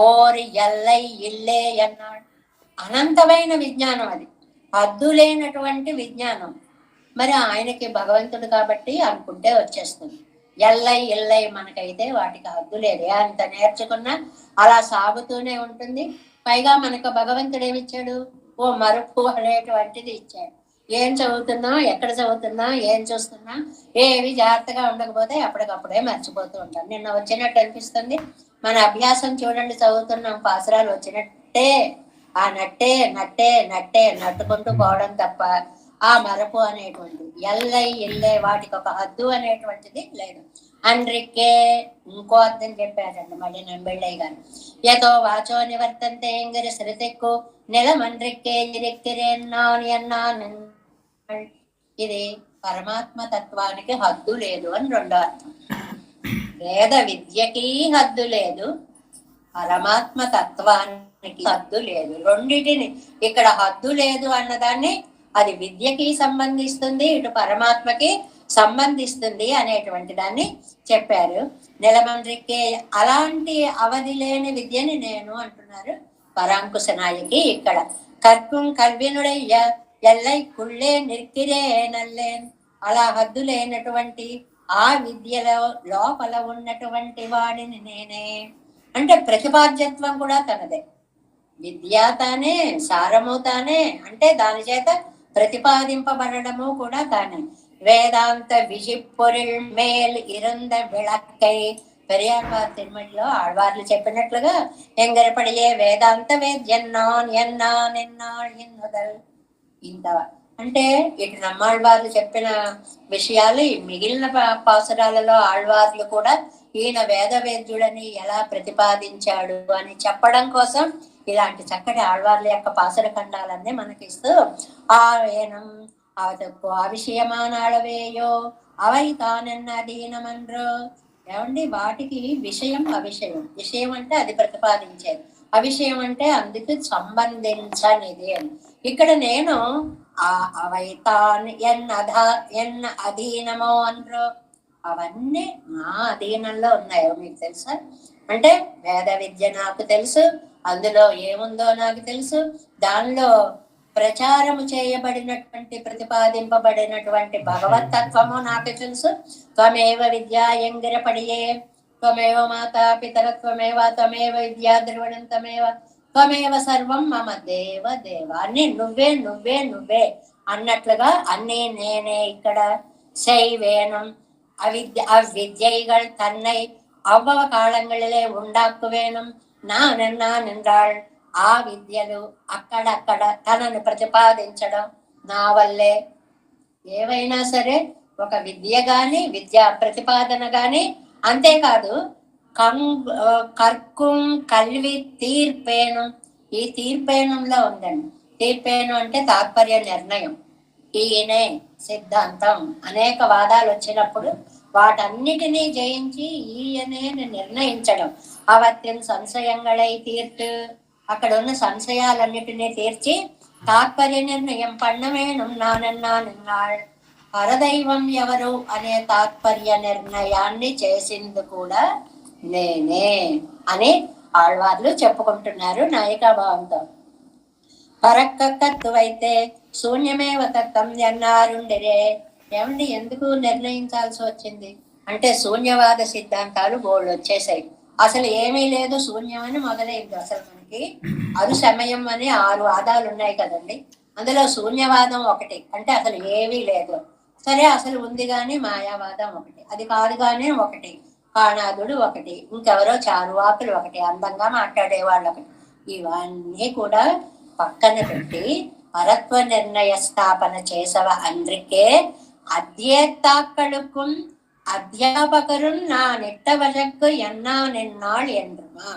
ఓర్ ఎల్లై ఇల్లే అన్నాడు. అనంతమైన విజ్ఞానం, అది హద్దులేనటువంటి విజ్ఞానం. మరి ఆయనకి భగవంతుడు కాబట్టి అనుకుంటే వచ్చేస్తుంది. ఎల్లై ఇల్లై మనకైతే వాటికి హద్దు లేదు, అంత నేర్చుకున్నా అలా సాగుతూనే ఉంటుంది. పైగా మనకు భగవంతుడు ఏమిచ్చాడు? ఓ మరుపు అనేటువంటిది ఇచ్చాడు. ఏం చదువుతున్నా, ఎక్కడ చదువుతున్నా, ఏం చూస్తున్నా ఏవి జాగ్రత్తగా ఉండకపోతే అప్పటికప్పుడే మర్చిపోతూ ఉంటాం. నిన్న వచ్చినట్టు అనిపిస్తుంది. మన అభ్యాసం చూడండి, చదువుతున్నాం, పాసరాలు వచ్చినట్టే ఆ నట్టే నట్టే నట్టే నట్టుకుంటూ పోవడం తప్ప ఆ మరపు అనేటువంటిది, ఎల్లై ఇల్లే వాటికి ఒక హద్దు అనేటువంటిది లేదు. అండ్రిక్కే ఇంకో అర్థం చెప్పారండి మళ్ళీ నంబెళ్ళయ్య గారు. యతో వాచో నివర్తంతే ఎంగరి శృతిక్కు నిలమండ్రిక్కే ఇరెక్కిరేన్నాని అన్నా. ఇది పరమాత్మ తత్వానికి హద్దు లేదు అని రెండో అర్థం. వేద విద్యకి హద్దు లేదు, పరమాత్మ తత్వానికి హద్దు లేదు. రెండిటిని ఇక్కడ హద్దు లేదు అన్నదాన్ని అది విద్యకి సంబంధిస్తుంది, ఇటు పరమాత్మకి సంబంధిస్తుంది అనేటువంటి దాన్ని చెప్పారు. నిలమండ్రికే అలాంటి అవధి లేని విద్యని నేను అంటున్నారు పరాంకుశ నాయకి. ఇక్కడ కర్కం కల్వినుడయ్య ఎల్లై కుళ్ళే నిర్కిరే నల్లేన్, అలా హద్దు లేనటువంటి ఆ విద్యలో లోపల ఉన్నటువంటి వాడిని నేనే. అంటే ప్రతిపాద్యత్వం కూడా తనదే, విద్య తానే, సారము తానే, అంటే దాని చేత ప్రతిపాదింపబడము కూడా తానే. వేదాంత విజిప్పొరిల్ మేల్ ఇరంద విళక్కై, పెరియాళ్వార్ తిరుమలలో ఆళ్వార్లు చెప్పినట్లుగా ఎంగరపడియే వేదాంత వేద్యన్నాన్ ఎన్నాన్ ఎన్నాళ్ ఎన్నుదల్. ఇంత అంటే ఇటు నమ్మాళ్వార్లు చెప్పిన విషయాలు మిగిలిన పాసురాలలో ఆళ్వార్లు కూడా ఈయన వేద వేద్యుడని ఎలా ప్రతిపాదించాడు అని చెప్పడం కోసం ఇలాంటి చక్కటి ఆళ్వార్ల యొక్క పాసుర ఖండాలన్నీ మనకిస్తూ ఆవేనం అవతక్కు అవిషయమానాళవేయో అవైతానన్నదీనమన్రో. ఏమండి, వాటికి విషయం అవిషయం. విషయం అంటే అది ప్రతిపాదించేది, అవిషయం అంటే అందుకు సంబంధించనిది అని. ఇక్కడ నేను ఆ అవైతాన్ ఎన్న అధీనమో అనరో, అవన్నీ నా అధీనంలో ఉన్నాయో మీకు తెలుసా? అంటే వేద విద్య నాకు తెలుసు, అందులో ఏముందో నాకు తెలుసు, దానిలో ప్రచారము చేయబడినటువంటి ప్రతిపాదింపబడినటువంటి భగవతత్వము నాకు తెలుసు. త్వమేవ విద్యాయంగిర పడియే, త్వమేవ మాతా పితరత్వమేవ, త్వమేవ విద్యా ద్రవిణం తమేవ, త్వమేవ సర్వం మమ దేవ దేవ. అన్ని నువ్వే నువ్వే నువ్వే అన్నట్లుగా అన్నీ నేనే. ఇక్కడ శైవేనం அவ்வித்யைகள் தன்னை அவ்வவ காலங்களிலே ఉండాకు వేణం నా నిండాళ్. ఆ విద్యలు అక్కడక్కడ తనను ప్రతిపాదించడం నా వల్లే. ఏవైనా సరే ఒక విద్య గాని విద్యా ప్రతిపాదన గాని, అంతేకాదు కర్కుం కల్వి తీర్పేణం. ఈ తీర్పేణంలో ఉందండి. తీర్పేణం అంటే తాత్పర్య నిర్ణయం. ఈయనే సిద్ధాంతం. అనేక వాదాలు వచ్చినప్పుడు వాటన్నిటినీ జయించి ఈయనే నిర్ణయించడం. అవత్యం సంశయంగళై తీర్టు, అక్కడ ఉన్న సంశయాలన్నిటినీ తీర్చి తాత్పర్య నిర్ణయం పన్నమేణం నిన్నాళ్. పరదైవం ఎవరు అనే తాత్పర్య నిర్ణయాన్ని చేసింది కూడా నేనే అని ఆళ్వార్లు చెప్పుకుంటున్నారు నాయికాభావంతో. పరక్కత్తువైతే శూన్యమేవ తత్వం ఎన్నారుండిరే. ఏమండి, ఎందుకు నిర్ణయించాల్సి వచ్చింది అంటే శూన్యవాద సిద్ధాంతాలు బోల్డ్ వచ్చేసాయి. అసలు ఏమీ లేదు, శూన్యమని మొదలైంది. అసలు మనకి అరు సమయం అని 6 వాదాలు ఉన్నాయి కదండి. అందులో శూన్యవాదం ఒకటి, అంటే అసలు ఏమీ లేదు. సరే, అసలు ఉంది కానీ మాయావాదం ఒకటి, అది కాదు కానీ ఒకటి, కాణాదుడు ఒకటి, ఇంకెవరో చారువాకులు ఒకటి, అందంగా మాట్లాడేవాళ్ళు ఒకటి. ఇవన్నీ కూడా పక్కన పెట్టి பரத்வ நிர்ணய ஸ்தாபன చేసవ அன்றிக்கே அத்தியேத்தாக்களுக்கும் అధ్యాపకరున్ నా నిట్టవజక్కు ఎన్నా నిన్నాళ్ ఎండ్రుమా.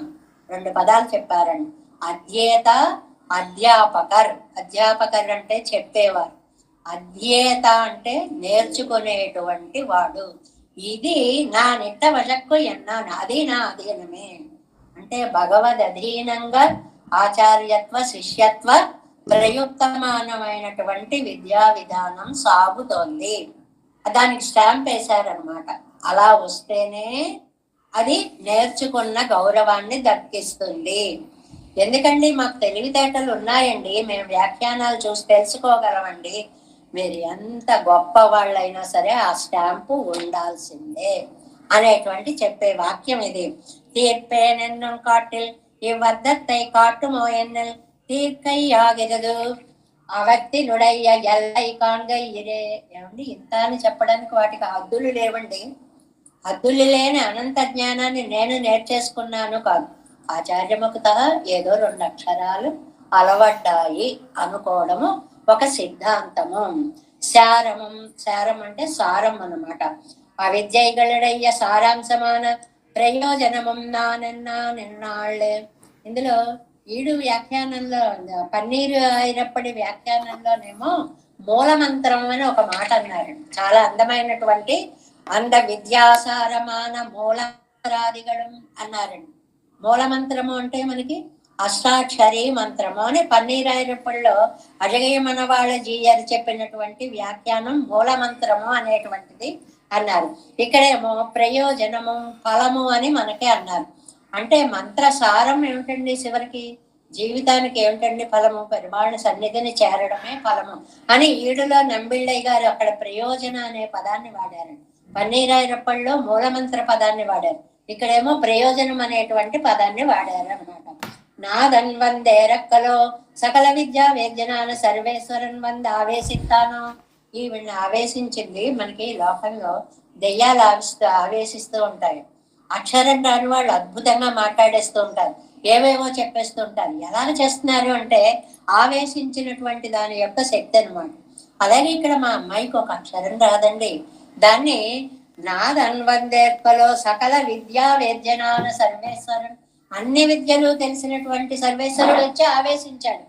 2 పదాలు చెప్పారండి. అధ్యేత, అధ్యాపకర్. అధ్యాపకర్ అంటే చెప్పేవారు, అధ్యేత అంటే నేర్చుకునేటువంటి వాడు. ఇది నా నిట్టవజక్కు ఎన్నా, అది నా అధీనమే. అంటే భగవద్ అధీనంగా ఆచార్యత్వ శిష్యత్వ ప్రయుక్తమానమైనటువంటి విద్యా విధానం సాగుతోంది. దానికి స్టాంప్ వేశారనమాట. అలా వస్తేనే అది నేర్చుకున్న గౌరవాన్ని దక్కిస్తుంది. ఎందుకండి, మాకు తెలివితేటలు ఉన్నాయండి, మేము వ్యాఖ్యానాలు చూసి తెలుసుకోగలమండి. మీరు ఎంత గొప్ప వాళ్ళైనా సరే ఆ స్టాంపు ఉండాల్సిందే అనేటువంటి చెప్పే వాక్యం ఇది. తీర్పేనెన్ను కాటిల్ ఇవ్వద్దై కాటుమో ఎన్నెల్ తీర్కై ఆగిరదు అవత్తినుడయ్య ఎల్లై కాన్గయ్యిరే. ఏమండి, ఇంత అని చెప్పడానికి వాటికి హద్దులు లేవండి. హద్దులు లేని అనంత జ్ఞానాన్ని నేను నేర్చేసుకున్నాను కాదు, ఆచార్యముఖత ఏదో 2 అక్షరాలు అలవడ్డాయి అనుకోవడము ఒక సిద్ధాంతము. శారం అంటే సారం అన్నమాట. అవిద్యైగళడయ్య సారాంశమాన ప్రయోజనము నిన్నాళ్ళే. ఇందులో ఈడు వ్యాఖ్యానంలో, పన్నీరు అయినప్పటి వ్యాఖ్యానంలోనేమో మూలమంత్రం అని ఒక మాట అన్నారు. చాలా అందమైనటువంటి విద్యాసారమాన మూలరాదిగడం అన్నారండి. మూలమంత్రము అంటే మనకి అష్టాక్షరీ మంత్రము అని పన్నీరాయిరప్పల్లో అజగయ్య మనవాళ్ళ జీయర్ చెప్పినటువంటి వ్యాఖ్యానం మూలమంత్రము అనేటువంటిది అన్నారు. ఇక్కడేమో ప్రయోజనము ఫలము అని మనకే అన్నారు. అంటే మంత్రసారం ఏమిటండి, చివరికి జీవితానికి ఏమిటండి ఫలము? పెరుమాళ సన్నిధిని చేరడమే ఫలము అని ఈడులో నంబిళ్ళయ్య గారు అక్కడ ప్రయోజన అనే పదాన్ని వాడారు. పన్నీరాయిరప్పల్లో మూలమంత్ర పదాన్ని వాడారు, ఇక్కడేమో ప్రయోజనం అనేటువంటి పదాన్ని వాడారు అనమాట. నాదన్ వందే రక్కలో సకల విద్యా వేద్యనాన సర్వేశ్వరన్ వంద ఆవేశిస్తాను. ఈవిడ్ని ఆవేశించింది మనకి లోకంలో దెయ్యాలు ఆవేశిస్తూ ఉంటాయి. అక్షరం రాని వాళ్ళు అద్భుతంగా మాట్లాడేస్తూ ఉంటారు, ఏవేవో చెప్పేస్తూ ఉంటారు. ఎలా చేస్తున్నారు అంటే ఆవేశించినటువంటి దాని యొక్క శక్తి అనమాట. అలాగే ఇక్కడ మా అమ్మాయికి ఒక అక్షరం రాదండి, దాన్ని నాదన్వందేర్పలో సకల విద్యా వేద్యనాన సర్వేశ్వరన్ అన్ని విద్యలు తెలిసినటువంటి సర్వేశ్వరుడు వచ్చి ఆవేశించాడు.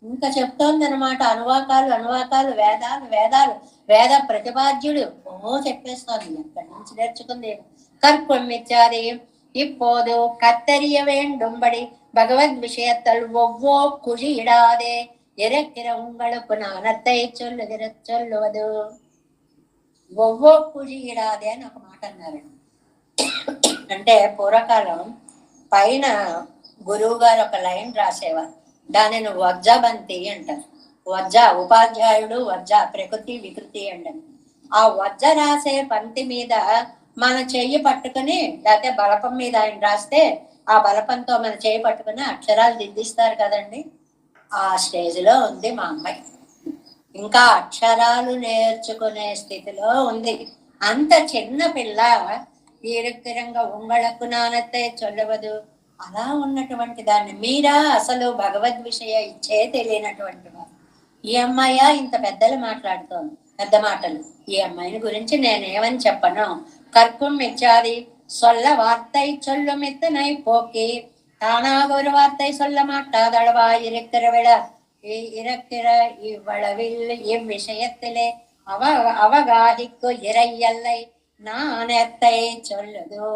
ఇంకా చెప్తోందనమాట, అనువాకాలు అనువాకాలు, వేదాలు వేదాలు, వేద ప్రతిపాద్యుడు. చెప్పేస్తోంది. ఎక్కడి నుంచి నేర్చుకుంది? కర్పొమ్మిచ్చాది இப்போது கத்தறிய வேண்டும்படி பகவத் விஷயத்தல் ஒவ்வொ குழியிடாதே இருக்கிற உங்களுக்கு ஞானத்தை சொல்லுவது. ఒవ్వో కుழிయిడాదే అని ఒక మాట అన్నారండి. అంటే పూర్వకాలం పైన గురువు గారు ఒక లైన్ రాసేవారు, దానిని వజ్జబంతి అంటారు. వజ్జ ఉపాధ్యాయుడు, వజ్జ ప్రకృతి వికృతి అంటారు. ఆ వజ్జ రాసే పంక్తి మీద మన చెయ్యి పట్టుకుని, లేకపోతే బలపం మీద ఆయన రాస్తే ఆ బలపంతో మన చెయ్యి పట్టుకుని అక్షరాలు దిద్దిస్తారు కదండి. ఆ స్టేజ్ లో ఉంది మా అమ్మాయి. ఇంకా అక్షరాలు నేర్చుకునే స్థితిలో ఉంది. అంత చిన్న పిల్ల ఈరుక్తిరంగా ఉంగళకు నానతే చొల్లవదు. అలా ఉన్నటువంటి దాన్ని మీరా అసలు భగవద్ విషయ ఇచ్చే తెలియనటువంటి వారు. ఈ అమ్మాయ ఇంత పెద్దలు మాట్లాడుతోంది, పెద్ద మాటలు. ఈ అమ్మాయిని గురించి నేనేమని చెప్పను? கற்கும் மிச்சாதி சொல்ல வார்த்தை சொல்லும் இத்தனை போக்கி தானாக ஒரு வார்த்தை சொல்ல மாட்டாதளவா இருக்கிற இவ்வளவில் இவ்விஷயத்திலே అవగాహికు ఇరయ్యల్లై నానెత్తై చొల్లదు.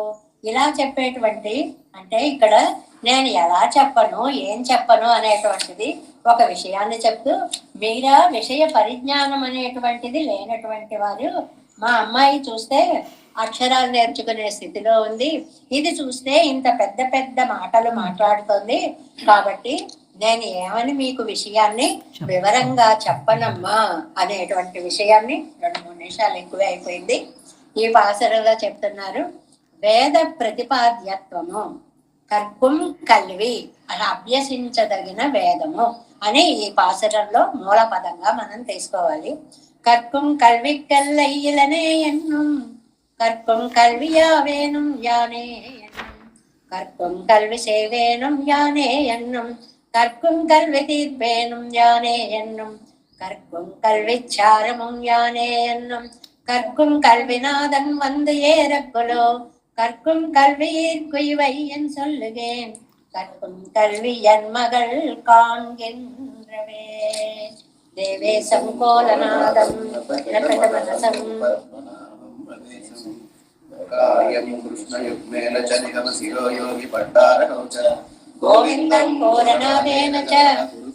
ఇలా చెప్పేటువంటి, అంటే ఇక్కడ నేను ఎలా చెప్పను, ఏం చెప్పను అనేటువంటిది ఒక విషయాన్ని చెప్తూ, మీరా విషయ పరిజ్ఞానం అనేటువంటిది లేనటువంటి వారు. మా అమ్మాయి చూస్తే అక్షరాలు నేర్చుకునే స్థితిలో ఉంది, ఇది చూస్తే ఇంత పెద్ద పెద్ద మాటలు మాట్లాడుతుంది. కాబట్టి నేను ఏమని మీకు విషయాన్ని వివరంగా చెప్పనమ్మా అనేటువంటి విషయాన్ని 2-3 నిమిషాలు ఎక్కువే అయిపోయింది. ఈ పాసరలో చెప్తున్నారు, వేద ప్రతిపాద్యత్వము కర్పుం కల్వి అని అభ్యసించదగిన వేదము అని ఈ పాసరంలో మూల పదంగా మనం తీసుకోవాలి. கற்கும் கல்விக்கல்லையிலனே என்னும் கற்கும் கல்வியாவேனும் யானே என்னும் கற்கும் கல்வி செய்வேனும் யானே என்னும் கற்கும் கல்வி தீர்ப்பேனும் யானே என்னும் கற்கும் கல்விச்சாரமும் யானே என்னும் கற்கும் கல்விநாதன் வந்து ஏறக்குலோ கற்கும் கல்வியிற்குய்வை என் சொல்லுகேன் கற்கும் கல்வி என் மகள் காண்கின்றவே. దేవే సంకోలనాదం నటమనసం గోవిందం కోరనాదేన చ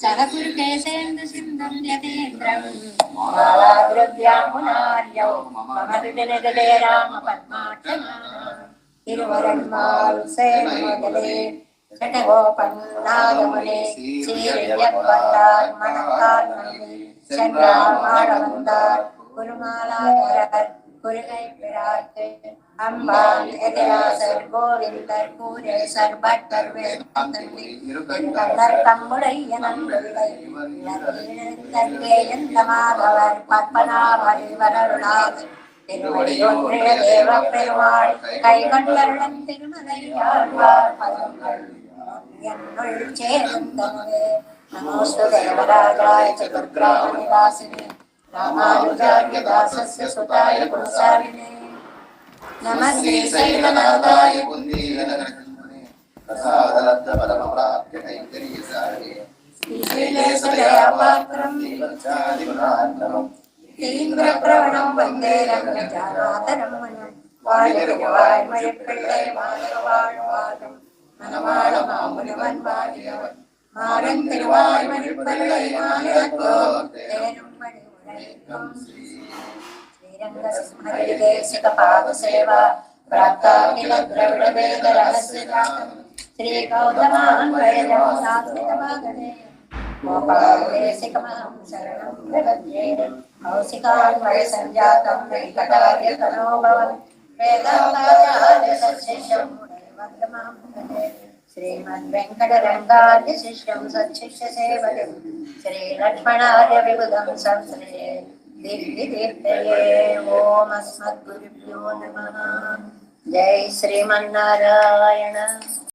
సహకురుకేసేందు సింధం యతేంద్రం మాలాగృద్యామునార్యౌ మమ హృదయనిదలే రామ పద్మాక్షమా తిరువరన్మాల్ సేనమగలే சட்டகோபன்னாகமுனே சீரியப்பட்டார் மணக்கார் மணி சென்றார் வந்தார் குருமாலாகரர் குருகை பிராட்டு அம்பான் எதிராசர் கோவிந்தர் கூரேசர் பட்டர் வேந்தர் தம்முடைய நம்பிள்ளை எந்த மாதவர் பத்மநாபரிவருளார் திருவடியொன்றிய தேவ பெருமாள் கைகொண்டருடன் திருமலையாழ்வார் பதங்கள் என்னுள் சேர்ந்தனவே. நமோஸ்து தேவராஜாய சதுர்கிராம நிவாசினே ராமானுஜாய தாசஸ்ய சுதாய குணசாலினே நமஸ்தே சைலநாதாய குந்தீரநகரகன்மனே பிரசாதலப்த பரமப்ராப்ய கைங்கரியசாரே ஸ்ரீலேசதயாபாத்ரம் தீவச்சாதிகுணார்ணவம் தீவிரப்பிரவணம் வந்தே ரங்கஜாநாதரமணம் வாழவாய் மழைப்பிள்ளை வாழ்வாழும் மனவாழ மாமுனிவன் வாழியவன் மாறன் திருவாய் மணிப்பிள்ளை மாநிலத்தோர் தேனும் மணி உரைக்கும் ஸ்ரீரங்க சிம்மரிதேசிக பாத சேவா பிராப்தாகில திரவிட வேத ரகசியாகம் ஸ்ரீ கௌதமான் வயதோ சாத்விதமாகனே மோபாவேசிகமஹம் சரணம் பிரபத்யே கௌசிகான்வய சஞ்சாతం వెంకటార్యతనో భవన్ వేదాంతాచార్య సశిష్యం వందమాం శ్రీమద్ వెంకటరంగార్య శిష్యం సశిష్య సేవకం శ్రీ లక్ష్మణార్య విబుధం సంశ్రయే దివ్య తీర్థయే. ఓం అస్మద్గురుభ్యో నమః. జై శ్రీమన్నారాయణ.